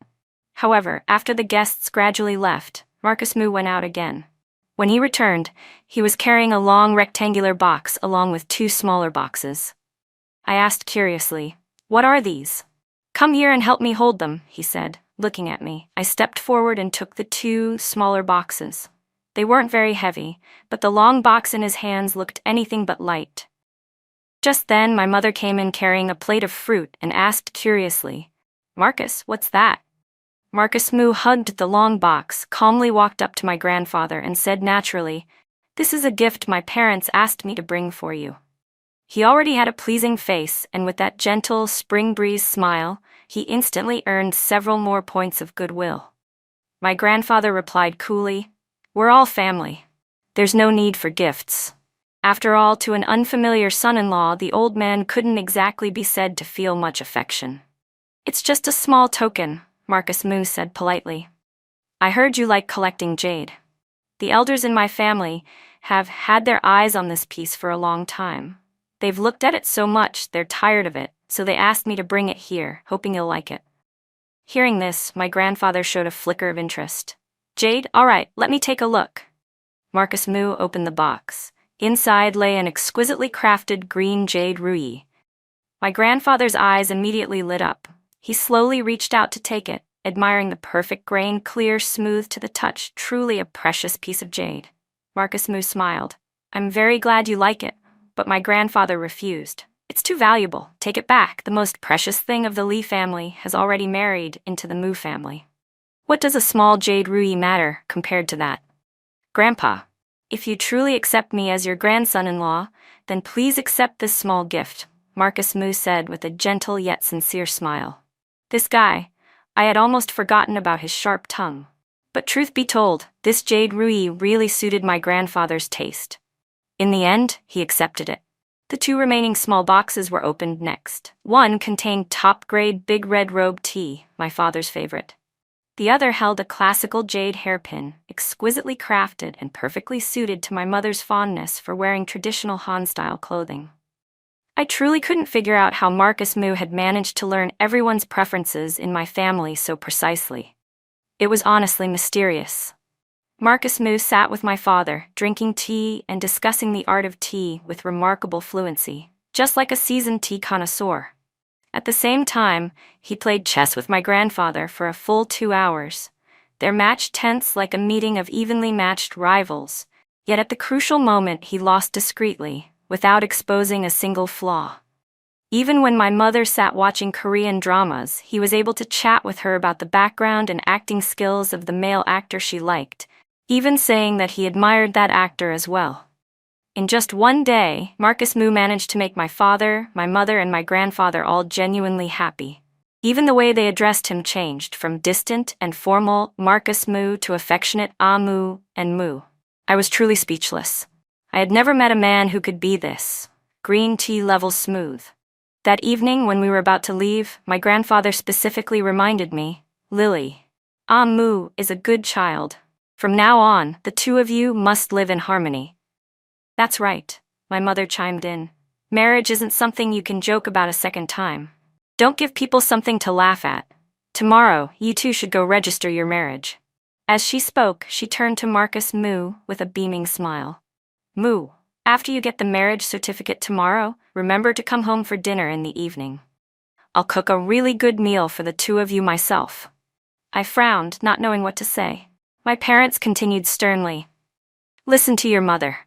However, after the guests gradually left, Marcus Moo went out again. When he returned, he was carrying a long rectangular box along with two smaller boxes. I asked curiously, "What are these?" "Come here and help me hold them," he said, looking at me. I stepped forward and took the two smaller boxes. They weren't very heavy, but the long box in his hands looked anything but light. Just then, my mother came in carrying a plate of fruit and asked curiously, "Marcus, what's that?" Marcus Moo hugged the long box, calmly walked up to my grandfather and said naturally, "This is a gift my parents asked me to bring for you." He already had a pleasing face, and with that gentle spring breeze smile, he instantly earned several more points of goodwill. My grandfather replied coolly, "We're all family. There's no need for gifts." After all, to an unfamiliar son-in-law, the old man couldn't exactly be said to feel much affection. "It's just a small token," Marcus Moo said politely. "I heard you like collecting jade. The elders in my family have had their eyes on this piece for a long time. They've looked at it so much they're tired of it, so they asked me to bring it here, hoping you'll like it." Hearing this, my grandfather showed a flicker of interest. "Jade? All right, let me take a look." Marcus Moo opened the box. Inside lay an exquisitely crafted green jade ruyi. My grandfather's eyes immediately lit up. He slowly reached out to take it, admiring the perfect grain, clear, smooth to the touch, truly a precious piece of jade. Marcus Moo smiled. "I'm very glad you like it," but my grandfather refused. "It's too valuable. Take it back. The most precious thing of the Lee family has already married into the Moo family. What does a small jade ruyi matter compared to that?" "Grandpa, if you truly accept me as your grandson-in-law, then please accept this small gift," Marcus Moo said with a gentle yet sincere smile. This guy, I had almost forgotten about his sharp tongue. But truth be told, this jade ruyi really suited my grandfather's taste. In the end, he accepted it. The two remaining small boxes were opened next. One contained top-grade big red robe tea, my father's favorite. The other held a classical jade hairpin, exquisitely crafted and perfectly suited to my mother's fondness for wearing traditional Han-style clothing. I truly couldn't figure out how Marcus Moo had managed to learn everyone's preferences in my family so precisely. It was honestly mysterious. Marcus Moo sat with my father, drinking tea and discussing the art of tea with remarkable fluency, just like a seasoned tea connoisseur. At the same time, he played chess with my grandfather for a full 2 hours. Their match tense like a meeting of evenly matched rivals, yet at the crucial moment he lost discreetly, without exposing a single flaw. Even when my mother sat watching Korean dramas, he was able to chat with her about the background and acting skills of the male actor she liked, even saying that he admired that actor as well. In just one day, Marcus Moo managed to make my father, my mother, and my grandfather all genuinely happy. Even the way they addressed him changed from distant and formal Marcus Moo to affectionate Moo and Moo. I was truly speechless. I had never met a man who could be this green tea level smooth. That evening, when we were about to leave, my grandfather specifically reminded me, "Lily, Moo is a good child. From now on, the two of you must live in harmony." "That's right," my mother chimed in. "Marriage isn't something you can joke about a second time. Don't give people something to laugh at. Tomorrow, you two should go register your marriage." As she spoke, she turned to Marcus Moo with a beaming smile. "Moo, after you get the marriage certificate tomorrow, remember to come home for dinner in the evening. I'll cook a really good meal for the two of you myself." I frowned, not knowing what to say. My parents continued sternly. "Listen to your mother.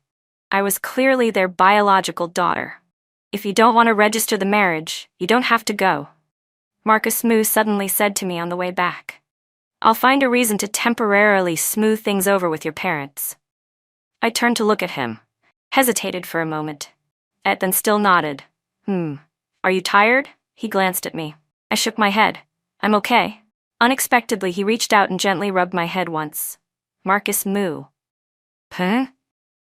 I was clearly their biological daughter. If you don't want to register the marriage, you don't have to go." Marcus Moo suddenly said to me on the way back. "I'll find a reason to temporarily smooth things over with your parents." I turned to look at him, hesitated for a moment, and then still nodded. Are you tired?" He glanced at me. I shook my head. "I'm okay." Unexpectedly, he reached out and gently rubbed my head once. "Marcus Moo." "Huh?"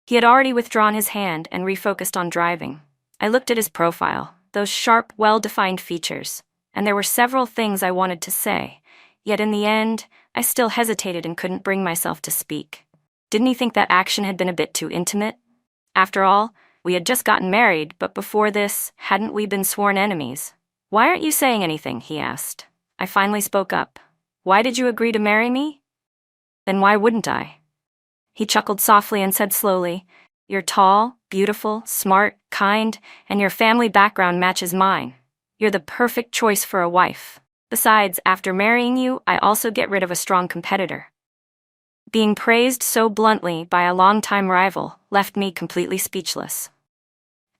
He had already withdrawn his hand and refocused on driving. I looked at his profile, those sharp, well-defined features, and there were several things I wanted to say, yet in the end, I still hesitated and couldn't bring myself to speak. Didn't he think that action had been a bit too intimate? After all, we had just gotten married, but before this, hadn't we been sworn enemies? "Why aren't you saying anything?" he asked. I finally spoke up. "Why did you agree to marry me?" "Then why wouldn't I?" He chuckled softly and said slowly, "You're tall, beautiful, smart, kind, and your family background matches mine. You're the perfect choice for a wife. Besides, after marrying you, I also get rid of a strong competitor." Being praised so bluntly by a longtime rival left me completely speechless.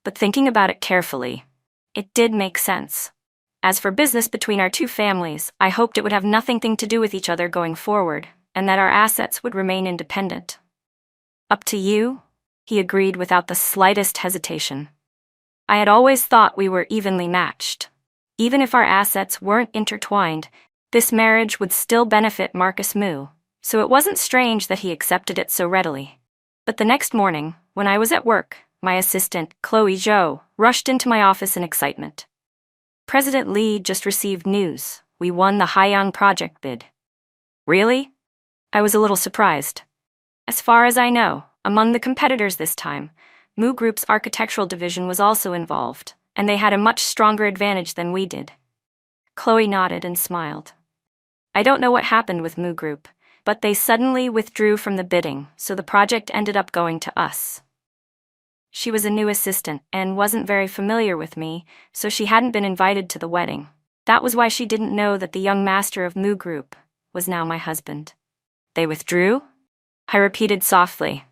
But thinking about it carefully, it did make sense. As for business between our two families, I hoped it would have nothing to do with each other going forward, and that our assets would remain independent. "Up to you," he agreed without the slightest hesitation. I had always thought we were evenly matched. Even if our assets weren't intertwined, this marriage would still benefit Marcus Moo, so it wasn't strange that he accepted it so readily. But the next morning, when I was at work, my assistant, Chloe Zhou, rushed into my office in excitement. "President Lee just received news. We won the Haiyang project bid." "Really?" I was a little surprised. As far as I know, among the competitors this time, Moo Group's architectural division was also involved, and they had a much stronger advantage than we did. Chloe nodded and smiled. "I don't know what happened with Moo Group, but they suddenly withdrew from the bidding, so the project ended up going to us." She was a new assistant and wasn't very familiar with me, so she hadn't been invited to the wedding. That was why she didn't know that the young master of Moo Group was now my husband. "They withdrew?" I repeated softly.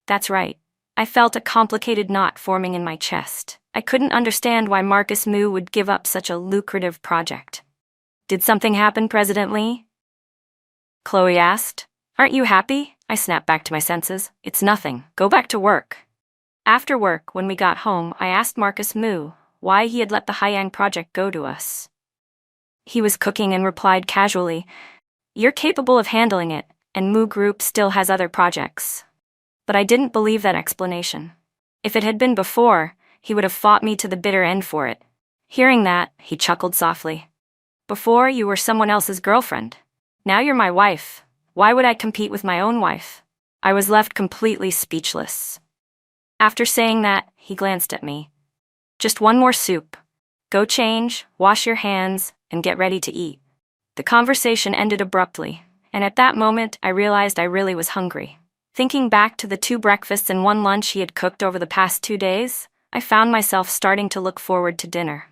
"That's right." I felt a complicated knot forming in my chest. I couldn't understand why Marcus Moo would give up such a lucrative project. "Did something happen, President Lee?" Chloe asked. "Aren't you happy?" I snapped back to my senses. "It's nothing. Go back to work." After work, when we got home, I asked Marcus Moo why he had let the Haiyang project go to us. He was cooking and replied casually, "You're capable of handling it, and Moo Group still has other projects." But I didn't believe that explanation. If it had been before, he would have fought me to the bitter end for it. Hearing that, he chuckled softly. "Before, you were someone else's girlfriend. Now you're my wife. Why would I compete with my own wife? I was left completely speechless. After saying that, he glanced at me. Just one more soup. Go change, wash your hands, and get ready to eat. The conversation ended abruptly, and at that moment I realized I really was hungry. Thinking back to the 2 breakfasts and 1 lunch he had cooked over the past 2 days, I found myself starting to look forward to dinner.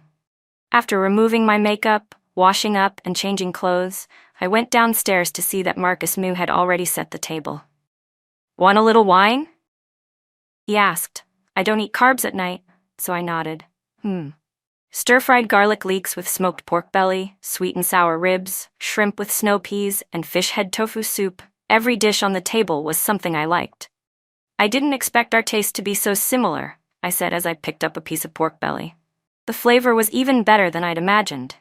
After removing my makeup, washing up, and changing clothes, I went downstairs to see that Marcus Moo had already set the table. Want a little wine? He asked. I don't eat carbs at night, so I nodded. Stir-fried garlic leeks with smoked pork belly, sweet and sour ribs, shrimp with snow peas, and fish head tofu soup. Every dish on the table was something I liked. I didn't expect our taste to be so similar, I said as I picked up a piece of pork belly. The flavor was even better than I'd imagined.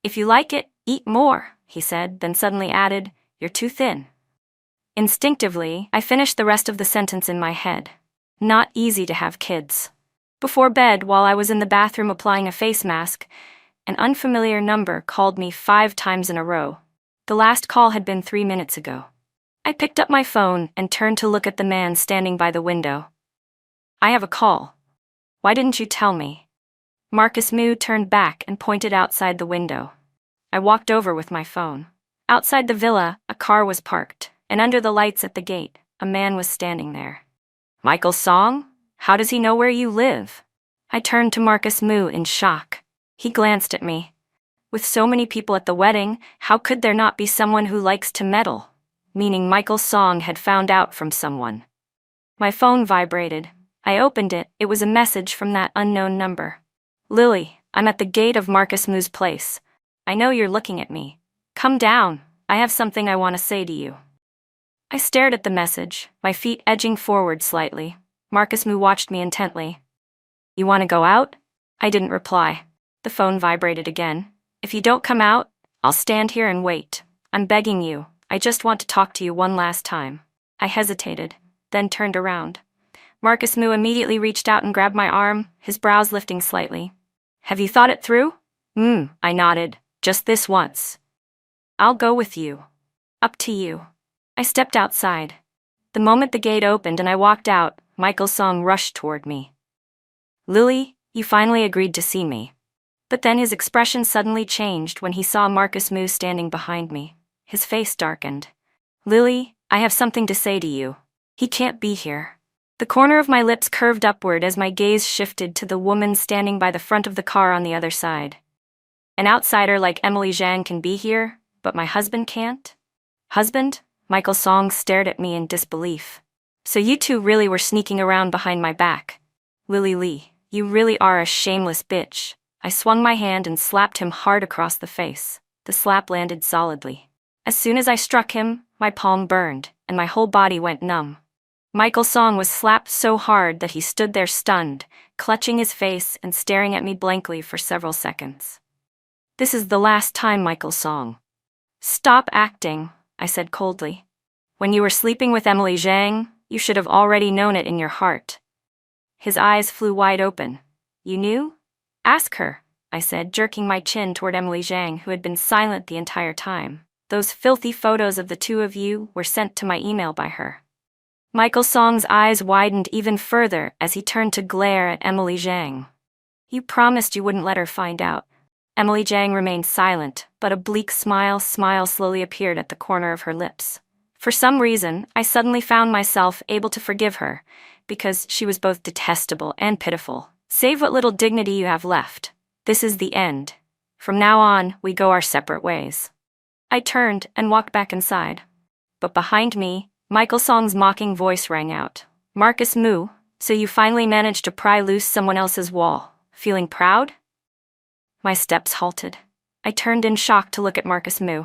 If you like it, eat more, he said, then suddenly added, you're too thin. Instinctively, I finished the rest of the sentence in my head. Not easy to have kids. Before bed, while I was in the bathroom applying a face mask, an unfamiliar number called me 5 times in a row. The last call had been 3 minutes ago. I picked up my phone and turned to look at the man standing by the window. I have a call. Why didn't you tell me? Marcus Moo turned back and pointed outside the window. I walked over with my phone. Outside the villa, a car was parked, and under the lights at the gate, a man was standing there. Michael Song? How does he know where you live? I turned to Marcus Moo in shock. He glanced at me. With so many people at the wedding, how could there not be someone who likes to meddle? Meaning Michael Song had found out from someone. My phone vibrated. I opened it. It was a message from that unknown number. Lily, I'm at the gate of Marcus Moo's place. I know you're looking at me. Come down. I have something I want to say to you. I stared at the message, my feet edging forward slightly. Marcus Moo watched me intently. You want to go out? I didn't reply. The phone vibrated again. If you don't come out, I'll stand here and wait. I'm begging you. I just want to talk to you one last time. I hesitated, then turned around. Marcus Moo immediately reached out and grabbed my arm, his brows lifting slightly. Have you thought it through? I nodded. Just this once. I'll go with you. Up to you. I stepped outside. The moment the gate opened and I walked out, Michael Song rushed toward me. Lily, you finally agreed to see me. But then his expression suddenly changed when he saw Marcus Moo standing behind me. His face darkened. Lily, I have something to say to you. He can't be here. The corner of my lips curved upward as my gaze shifted to the woman standing by the front of the car on the other side. An outsider like Emily Zhang can be here, but my husband can't? Husband? Michael Song stared at me in disbelief. So you two really were sneaking around behind my back. Lily Lee, you really are a shameless bitch. I swung my hand and slapped him hard across the face. The slap landed solidly. As soon as I struck him, my palm burned, and my whole body went numb. Michael Song was slapped so hard that he stood there stunned, clutching his face and staring at me blankly for several seconds. This is the last time, Michael Song. Stop acting, I said coldly. When you were sleeping with Emily Zhang, you should have already known it in your heart. His eyes flew wide open. You knew? Ask her, I said, jerking my chin toward Emily Zhang, who had been silent the entire time. Those filthy photos of the two of you were sent to my email by her. Michael Song's eyes widened even further as he turned to glare at Emily Zhang. You promised you wouldn't let her find out. Emily Zhang remained silent, but a bleak smile slowly appeared at the corner of her lips. For some reason, I suddenly found myself able to forgive her, because she was both detestable and pitiful. Save what little dignity you have left. This is the end. From now on, we go our separate ways. I turned and walked back inside. But behind me, Michael Song's mocking voice rang out. Marcus Moo, so you finally managed to pry loose someone else's wall. Feeling proud? My steps halted. I turned in shock to look at Marcus Moo.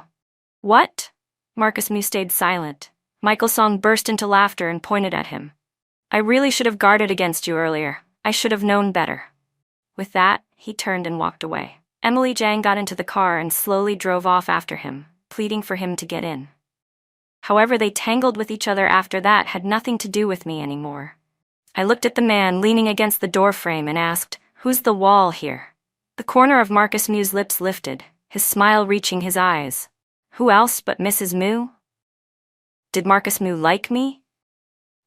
What? Marcus Moo stayed silent. Michael Song burst into laughter and pointed at him. I really should have guarded against you earlier. I should have known better. With that, he turned and walked away. Emily Zhang got into the car and slowly drove off after him, pleading for him to get in. However they tangled with each other after that had nothing to do with me anymore. I looked at the man leaning against the doorframe and asked, Who's the wall here? The corner of Marcus Moo's lips lifted, his smile reaching his eyes. Who else but Mrs. Moo? Did Marcus Moo like me?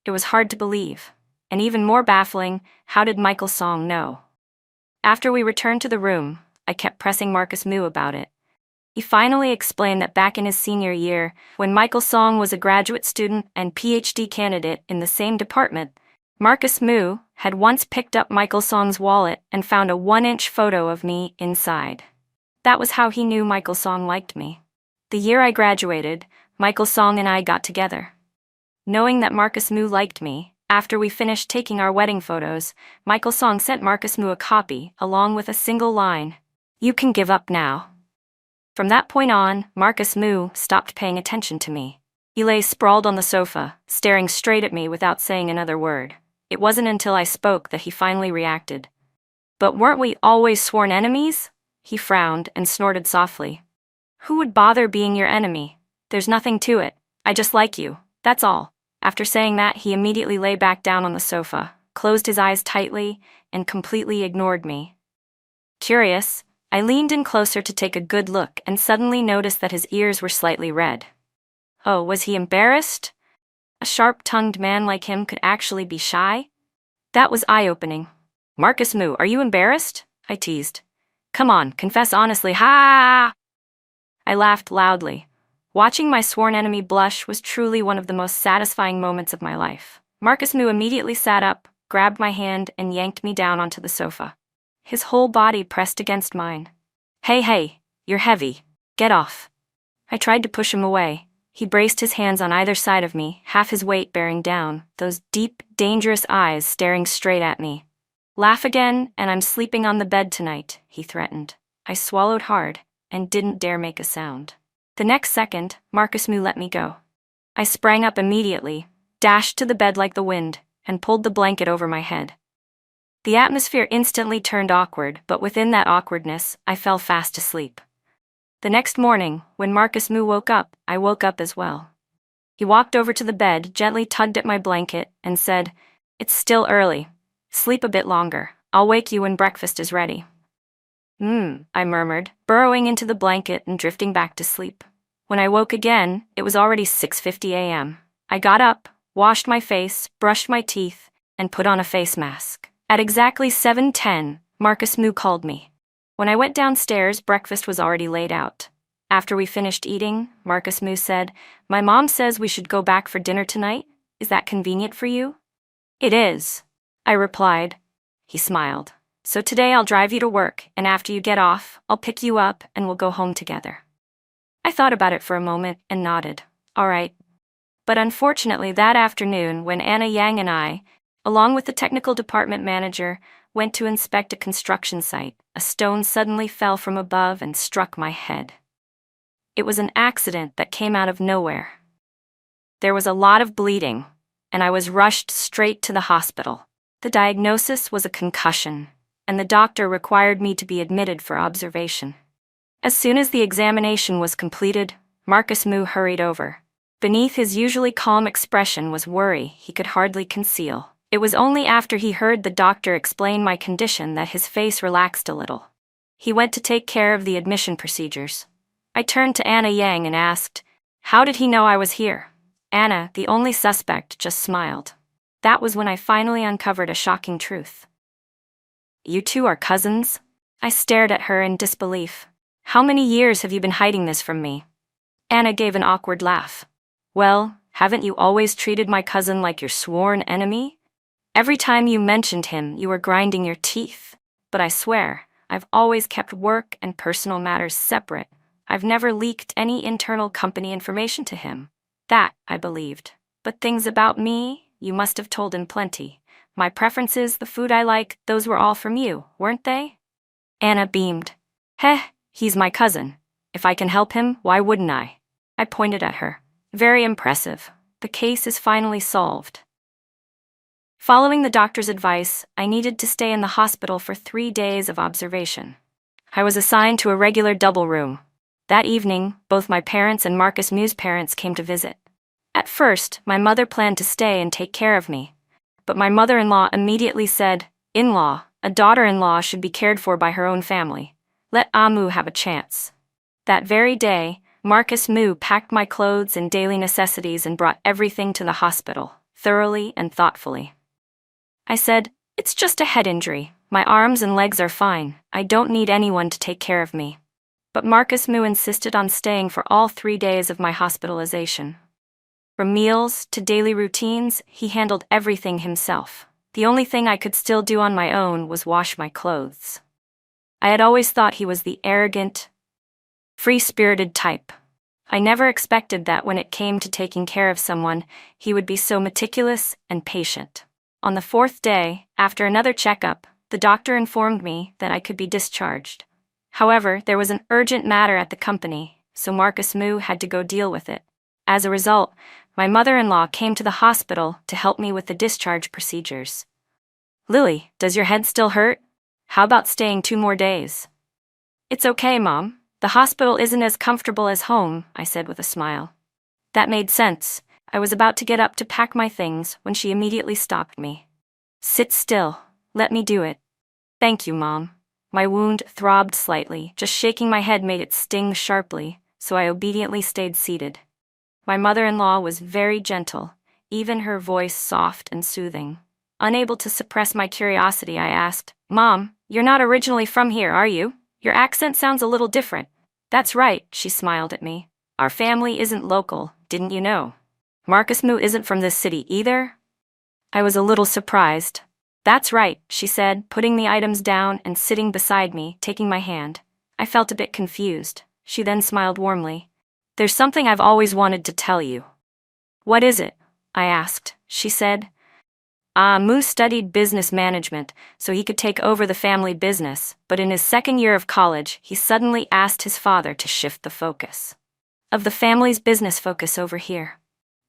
It was hard to believe. And even more baffling, how did Michael Song know? After we returned to the room, I kept pressing Marcus Moo about it. He finally explained that back in his senior year, when Michael Song was a graduate student and PhD candidate in the same department, Marcus Moo had once picked up Michael Song's wallet and found a 1-inch photo of me inside. That was how he knew Michael Song liked me. The year I graduated, Michael Song and I got together. Knowing that Marcus Moo liked me, after we finished taking our wedding photos, Michael Song sent Marcus Moo a copy, along with a single line, "You can give up now." From that point on, Marcus Moo stopped paying attention to me. He lay sprawled on the sofa, staring straight at me without saying another word. It wasn't until I spoke that he finally reacted. "But weren't we always sworn enemies?" He frowned and snorted softly. "Who would bother being your enemy? There's nothing to it. I just like you, that's all." After saying that, he immediately lay back down on the sofa, closed his eyes tightly, and completely ignored me. Curious, I leaned in closer to take a good look and suddenly noticed that his ears were slightly red. Oh, was he embarrassed? A sharp-tongued man like him could actually be shy? That was eye-opening. "Marcus Moo, are you embarrassed?" I teased. "Come on, confess honestly, ha!" I laughed loudly. Watching my sworn enemy blush was truly one of the most satisfying moments of my life. Marcus Moo immediately sat up, grabbed my hand, and yanked me down onto the sofa. His whole body pressed against mine. Hey, you're heavy. Get off." I tried to push him away. He braced his hands on either side of me, half his weight bearing down, those deep, dangerous eyes staring straight at me. "Laugh again, and I'm sleeping on the bed tonight," he threatened. I swallowed hard and didn't dare make a sound. The next second, Marcus Moo let me go. I sprang up immediately, dashed to the bed like the wind, and pulled the blanket over my head. The atmosphere instantly turned awkward, but within that awkwardness, I fell fast asleep. The next morning, when Marcus Moo woke up, I woke up as well. He walked over to the bed, gently tugged at my blanket, and said, "It's still early. Sleep a bit longer. I'll wake you when breakfast is ready." I murmured, burrowing into the blanket and drifting back to sleep. When I woke again, it was already 6:50 a.m. I got up, washed my face, brushed my teeth, and put on a face mask. At exactly 7:10, Marcus Moo called me. When I went downstairs, breakfast was already laid out. After we finished eating, Marcus Moo said, "My mom says we should go back for dinner tonight. Is that convenient for you?" "It is," I replied. He smiled. "So today I'll drive you to work, and after you get off, I'll pick you up and we'll go home together." I thought about it for a moment and nodded. All right. But unfortunately that afternoon, when Anna Yang and I, along with the technical department manager, went to inspect a construction site, a stone suddenly fell from above and struck my head. It was an accident that came out of nowhere. There was a lot of bleeding, and I was rushed straight to the hospital. The diagnosis was a concussion, and the doctor required me to be admitted for observation. As soon as the examination was completed, Marcus Moo hurried over. Beneath his usually calm expression was worry he could hardly conceal. It was only after he heard the doctor explain my condition that his face relaxed a little. He went to take care of the admission procedures. I turned to Anna Yang and asked, "How did he know I was here?" Anna, the only suspect, just smiled. That was when I finally uncovered a shocking truth. "You two are cousins?" I stared at her in disbelief. "How many years have you been hiding this from me?" Anna gave an awkward laugh. "Well, haven't you always treated my cousin like your sworn enemy? Every time you mentioned him, you were grinding your teeth. But I swear, I've always kept work and personal matters separate. I've never leaked any internal company information to him. That I believed. But things about me, you must have told him plenty. My preferences, the food I like, those were all from you, weren't they?" Anna beamed. "Heh, he's my cousin. If I can help him, why wouldn't I?" I pointed at her. "Very impressive. The case is finally solved." Following the doctor's advice, I needed to stay in the hospital for 3 days of observation. I was assigned to a regular double room. That evening, both my parents and Marcus Moo's parents came to visit. At first, my mother planned to stay and take care of me. But my mother-in-law immediately said, "In-law, a daughter-in-law should be cared for by her own family. Let Amu have a chance." That very day, Marcus Moo packed my clothes and daily necessities and brought everything to the hospital, thoroughly and thoughtfully. I said, "It's just a head injury. My arms and legs are fine. I don't need anyone to take care of me." But Marcus Moo insisted on staying for all 3 days of my hospitalization. From meals to daily routines, he handled everything himself. The only thing I could still do on my own was wash my clothes. I had always thought he was the arrogant, free-spirited type. I never expected that when it came to taking care of someone, he would be so meticulous and patient. On the 4th day, after another checkup, the doctor informed me that I could be discharged. However, there was an urgent matter at the company, so Marcus Moo had to go deal with it. As a result, my mother-in-law came to the hospital to help me with the discharge procedures. "Lily, does your head still hurt? How about staying 2 more days?" "It's okay, Mom. The hospital isn't as comfortable as home," I said with a smile. That made sense. I was about to get up to pack my things when she immediately stopped me. "Sit still. Let me do it." "Thank you, Mom." My wound throbbed slightly. Just shaking my head made it sting sharply, so I obediently stayed seated. My mother-in-law was very gentle, even her voice soft and soothing. Unable to suppress my curiosity, I asked, "Mom, you're not originally from here, are you? Your accent sounds a little different." "That's right," she smiled at me. "Our family isn't local, didn't you know? Marcus Moo isn't from this city either?" I was a little surprised. "That's right," she said, putting the items down and sitting beside me, taking my hand. I felt a bit confused. She then smiled warmly. "There's something I've always wanted to tell you." "What is it?" I asked. She said, Moo studied business management so he could take over the family business, but in his 2nd year of college, he suddenly asked his father to shift the focus of the family's business focus over here.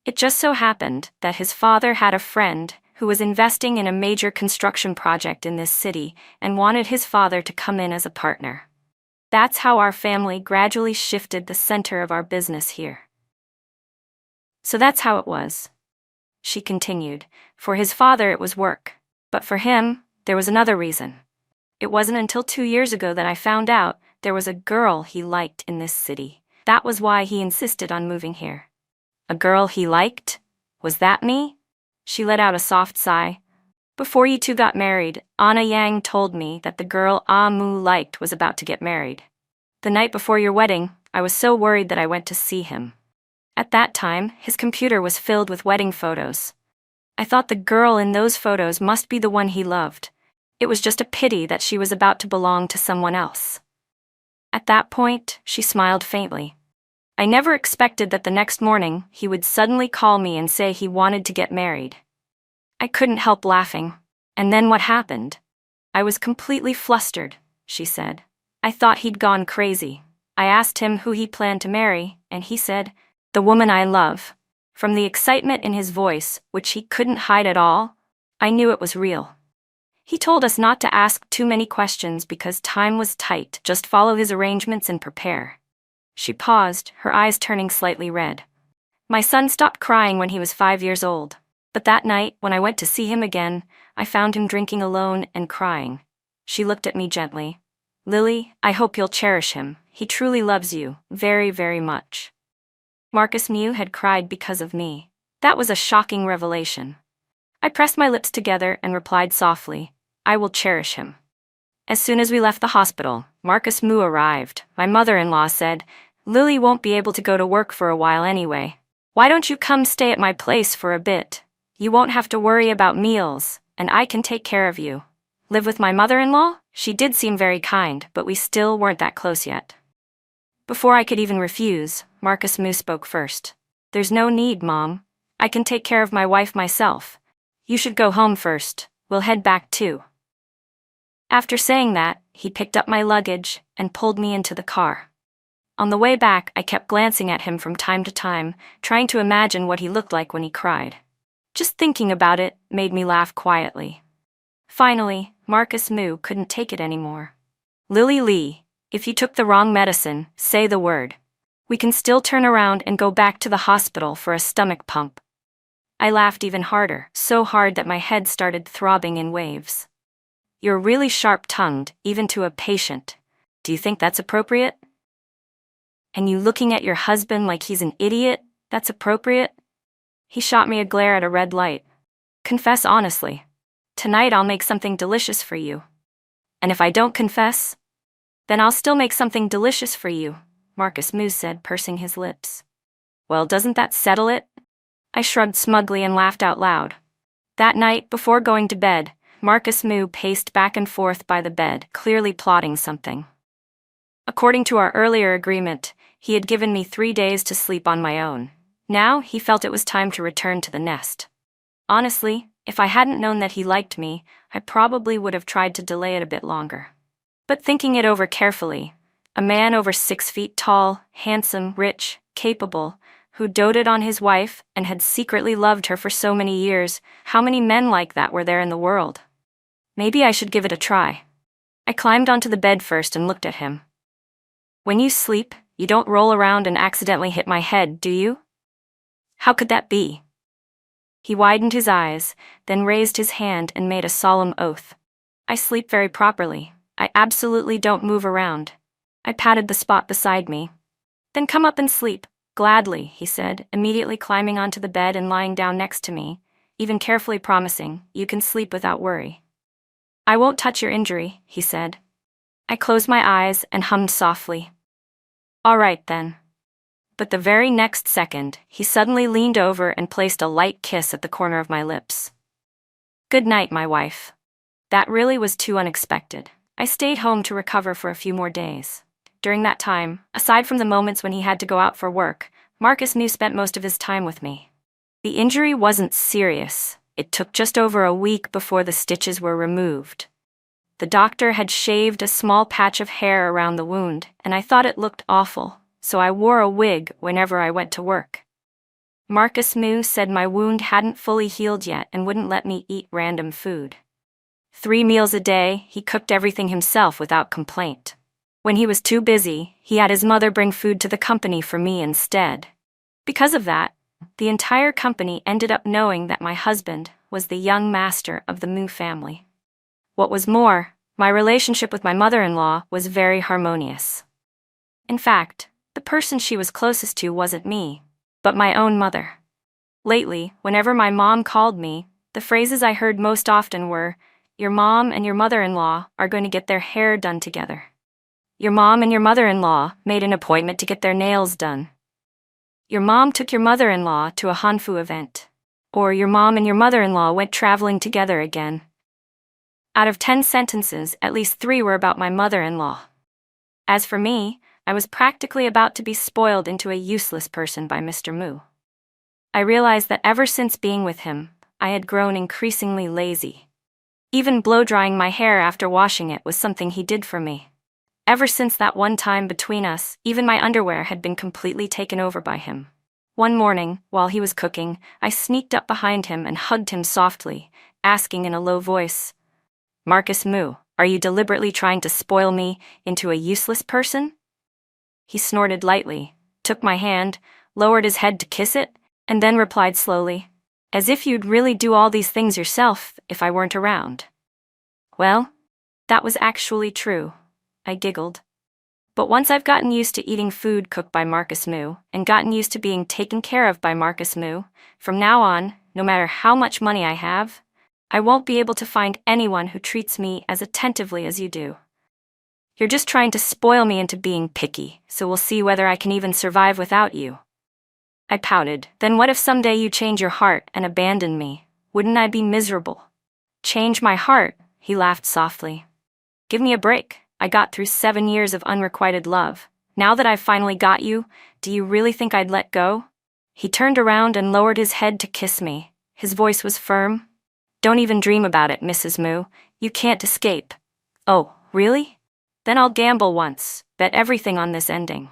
It just so happened that his father had a friend who was investing in a major construction project in this city and wanted his father to come in as a partner. That's how our family gradually shifted the center of our business here. "So that's how it was," she continued. "For his father it was work. But for him, there was another reason. It wasn't until 2 years ago that I found out there was a girl he liked in this city. That was why he insisted on moving here." "A girl he liked? Was that me?" She let out a soft sigh. "Before you two got married, Anna Yang told me that the girl Moo liked was about to get married. The night before your wedding, I was so worried that I went to see him. At that time, his computer was filled with wedding photos. I thought the girl in those photos must be the one he loved. It was just a pity that she was about to belong to someone else." At that point, she smiled faintly. I never expected that the next morning he would suddenly call me and say he wanted to get married. I couldn't help laughing. "And then what happened?" "I was completely flustered," she said. "I thought he'd gone crazy. I asked him who he planned to marry, and he said, 'The woman I love.' From the excitement in his voice, which he couldn't hide at all, I knew it was real. He told us not to ask too many questions because time was tight, just follow his arrangements and prepare." She paused, her eyes turning slightly red. "My son stopped crying when he was 5 years old. But that night, when I went to see him again, I found him drinking alone and crying." She looked at me gently. "Lily, I hope you'll cherish him. He truly loves you, very, very much." Marcus Moo had cried because of me. That was a shocking revelation. I pressed my lips together and replied softly, "I will cherish him." As soon as we left the hospital, Marcus Moo arrived. My mother-in-law said, "Lily won't be able to go to work for a while anyway. Why don't you come stay at my place for a bit? You won't have to worry about meals, and I can take care of you." Live with my mother-in-law? She did seem very kind, but we still weren't that close yet. Before I could even refuse, Marcus Moo spoke first. "There's no need, Mom. I can take care of my wife myself. You should go home first. We'll head back too." After saying that, he picked up my luggage and pulled me into the car. On the way back, I kept glancing at him from time to time, trying to imagine what he looked like when he cried. Just thinking about it made me laugh quietly. Finally, Marcus Moo couldn't take it anymore. "Lily Lee, if you took the wrong medicine, say the word. We can still turn around and go back to the hospital for a stomach pump." I laughed even harder, so hard that my head started throbbing in waves. "You're really sharp-tongued, even to a patient. Do you think that's appropriate?" And you looking at your husband like he's an idiot? That's appropriate? He shot me a glare at a red light. Confess honestly. Tonight I'll make something delicious for you. And if I don't confess, then I'll still make something delicious for you, Marcus Moo said, pursing his lips. Well, doesn't that settle it? I shrugged smugly and laughed out loud. That night, before going to bed, Marcus Moo paced back and forth by the bed, clearly plotting something. According to our earlier agreement, he had given me 3 days to sleep on my own. Now, he felt it was time to return to the nest. Honestly, if I hadn't known that he liked me, I probably would have tried to delay it a bit longer. But thinking it over carefully, a man over 6 feet tall, handsome, rich, capable, who doted on his wife and had secretly loved her for so many years, how many men like that were there in the world? Maybe I should give it a try. I climbed onto the bed first and looked at him. When you sleep, you don't roll around and accidentally hit my head, do you? How could that be? He widened his eyes, then raised his hand and made a solemn oath. I sleep very properly. I absolutely don't move around. I patted the spot beside me. Then come up and sleep. Gladly, he said, immediately climbing onto the bed and lying down next to me, even carefully promising, you can sleep without worry. I won't touch your injury, he said. I closed my eyes and hummed softly. All right then. But the very next second, he suddenly leaned over and placed a light kiss at the corner of my lips. Good night, my wife. That really was too unexpected. I stayed home to recover for a few more days. During that time, aside from the moments when he had to go out for work, Marcus Moo spent most of his time with me. The injury wasn't serious. It took just over a week before the stitches were removed. The doctor had shaved a small patch of hair around the wound, and I thought it looked awful, so I wore a wig whenever I went to work. Marcus Moo said my wound hadn't fully healed yet and wouldn't let me eat random food. 3 meals a day, he cooked everything himself without complaint. When he was too busy, he had his mother bring food to the company for me instead. Because of that, the entire company ended up knowing that my husband was the young master of the Moo family. What was more, my relationship with my mother-in-law was very harmonious. In fact, the person she was closest to wasn't me, but my own mother. Lately, whenever my mom called me, the phrases I heard most often were, "Your mom and your mother-in-law are going to get their hair done together. Your mom and your mother-in-law made an appointment to get their nails done. Your mom took your mother-in-law to a Hanfu event." Or your mom and your mother-in-law went traveling together again. Out of 10 sentences, at least 3 were about my mother-in-law. As for me, I was practically about to be spoiled into a useless person by Mr. Moo. I realized that ever since being with him, I had grown increasingly lazy. Even blow-drying my hair after washing it was something he did for me. Ever since that one time between us, even my underwear had been completely taken over by him. One morning, while he was cooking, I sneaked up behind him and hugged him softly, asking in a low voice, "Marcus Moo, are you deliberately trying to spoil me into a useless person?" He snorted lightly, took my hand, lowered his head to kiss it, and then replied slowly, "As if you'd really do all these things yourself if I weren't around." Well, that was actually true. I giggled. But once I've gotten used to eating food cooked by Marcus Moo, and gotten used to being taken care of by Marcus Moo, from now on, no matter how much money I have, I won't be able to find anyone who treats me as attentively as you do. You're just trying to spoil me into being picky, so we'll see whether I can even survive without you. I pouted. Then what if someday you change your heart and abandon me? Wouldn't I be miserable? Change my heart? He laughed softly. Give me a break. I got through 7 years of unrequited love. Now that I've finally got you, do you really think I'd let go? He turned around and lowered his head to kiss me. His voice was firm. Don't even dream about it, Mrs. Moo. You can't escape. Oh, really? Then I'll gamble once, bet everything on this ending.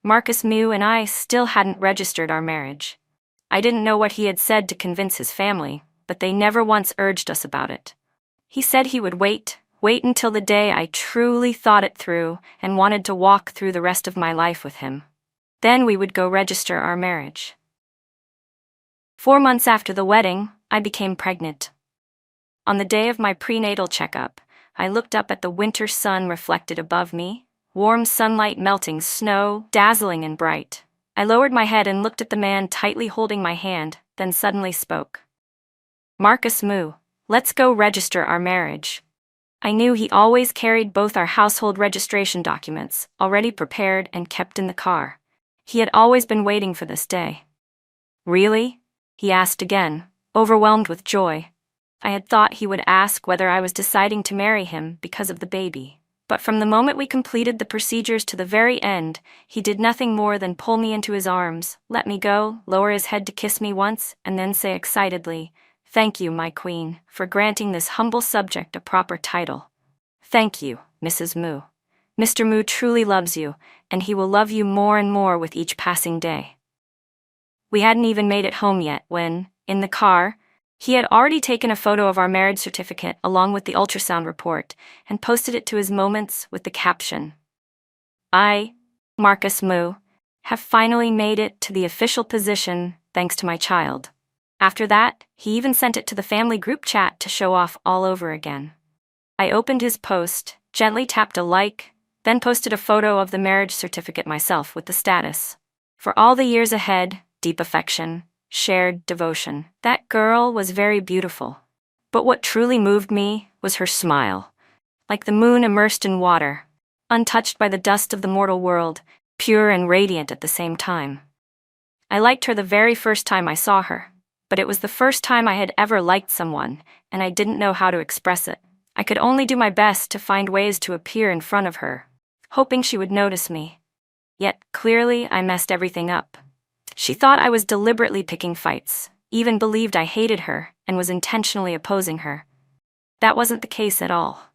Marcus Moo and I still hadn't registered our marriage. I didn't know what he had said to convince his family, but they never once urged us about it. He said he would wait until the day I truly thought it through and wanted to walk through the rest of my life with him. Then we would go register our marriage. 4 months after the wedding, I became pregnant. On the day of my prenatal checkup, I looked up at the winter sun reflected above me, warm sunlight melting snow, dazzling and bright. I lowered my head and looked at the man tightly holding my hand, then suddenly spoke. Marcus Moo, let's go register our marriage. I knew he always carried both our household registration documents, already prepared and kept in the car. He had always been waiting for this day. Really? He asked again, overwhelmed with joy. I had thought he would ask whether I was deciding to marry him because of the baby. But from the moment we completed the procedures to the very end, he did nothing more than pull me into his arms, let me go, lower his head to kiss me once, and then say excitedly, "Thank you, my queen, for granting this humble subject a proper title. Thank you, Mrs. Moo. Mr. Moo truly loves you, and he will love you more and more with each passing day." We hadn't even made it home yet when, in the car, he had already taken a photo of our marriage certificate along with the ultrasound report and posted it to his Moments with the caption, "I, Marcus Moo, have finally made it to the official position thanks to my child." After that, he even sent it to the family group chat to show off all over again. I opened his post, gently tapped a like, then posted a photo of the marriage certificate myself with the status, "For all the years ahead, deep affection, shared devotion." That girl was very beautiful. But what truly moved me was her smile. Like the moon immersed in water, untouched by the dust of the mortal world, pure and radiant at the same time. I liked her the very first time I saw her, but it was the first time I had ever liked someone, and I didn't know how to express it. I could only do my best to find ways to appear in front of her, hoping she would notice me. Yet, clearly, I messed everything up. She thought I was deliberately picking fights, even believed I hated her and was intentionally opposing her. That wasn't the case at all.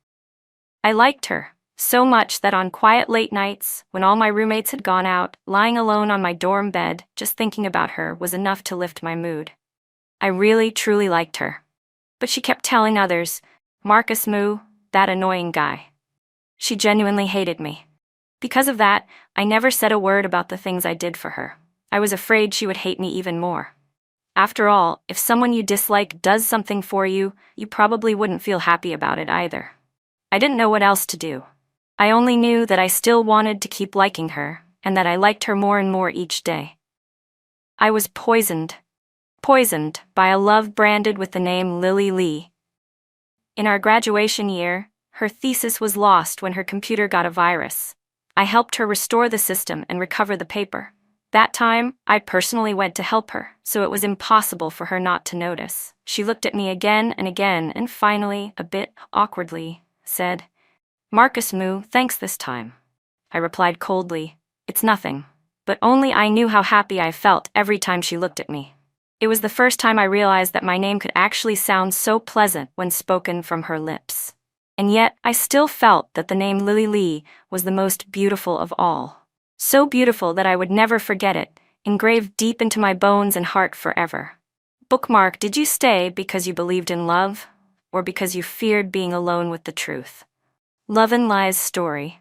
I liked her, so much that on quiet late nights, when all my roommates had gone out, lying alone on my dorm bed, just thinking about her was enough to lift my mood. I really, truly liked her. But she kept telling others, "Marcus Moo, that annoying guy." She genuinely hated me. Because of that, I never said a word about the things I did for her. I was afraid she would hate me even more. After all, if someone you dislike does something for you, you probably wouldn't feel happy about it either. I didn't know what else to do. I only knew that I still wanted to keep liking her, and that I liked her more and more each day. I was poisoned by a love branded with the name Lily Lee. In our graduation year, her thesis was lost when her computer got a virus. I helped her restore the system and recover the paper. That time, I personally went to help her, so it was impossible for her not to notice. She looked at me again and finally, a bit awkwardly, said, "Marcus Moo, thanks this time." I replied coldly, "It's nothing." But only I knew how happy I felt every time she looked at me. It was the first time I realized that my name could actually sound so pleasant when spoken from her lips. And yet, I still felt that the name Lily Lee was the most beautiful of all. So beautiful that I would never forget it, engraved deep into my bones and heart forever. Bookmark, did you stay because you believed in love, or because you feared being alone with the truth? Love and Lies Story.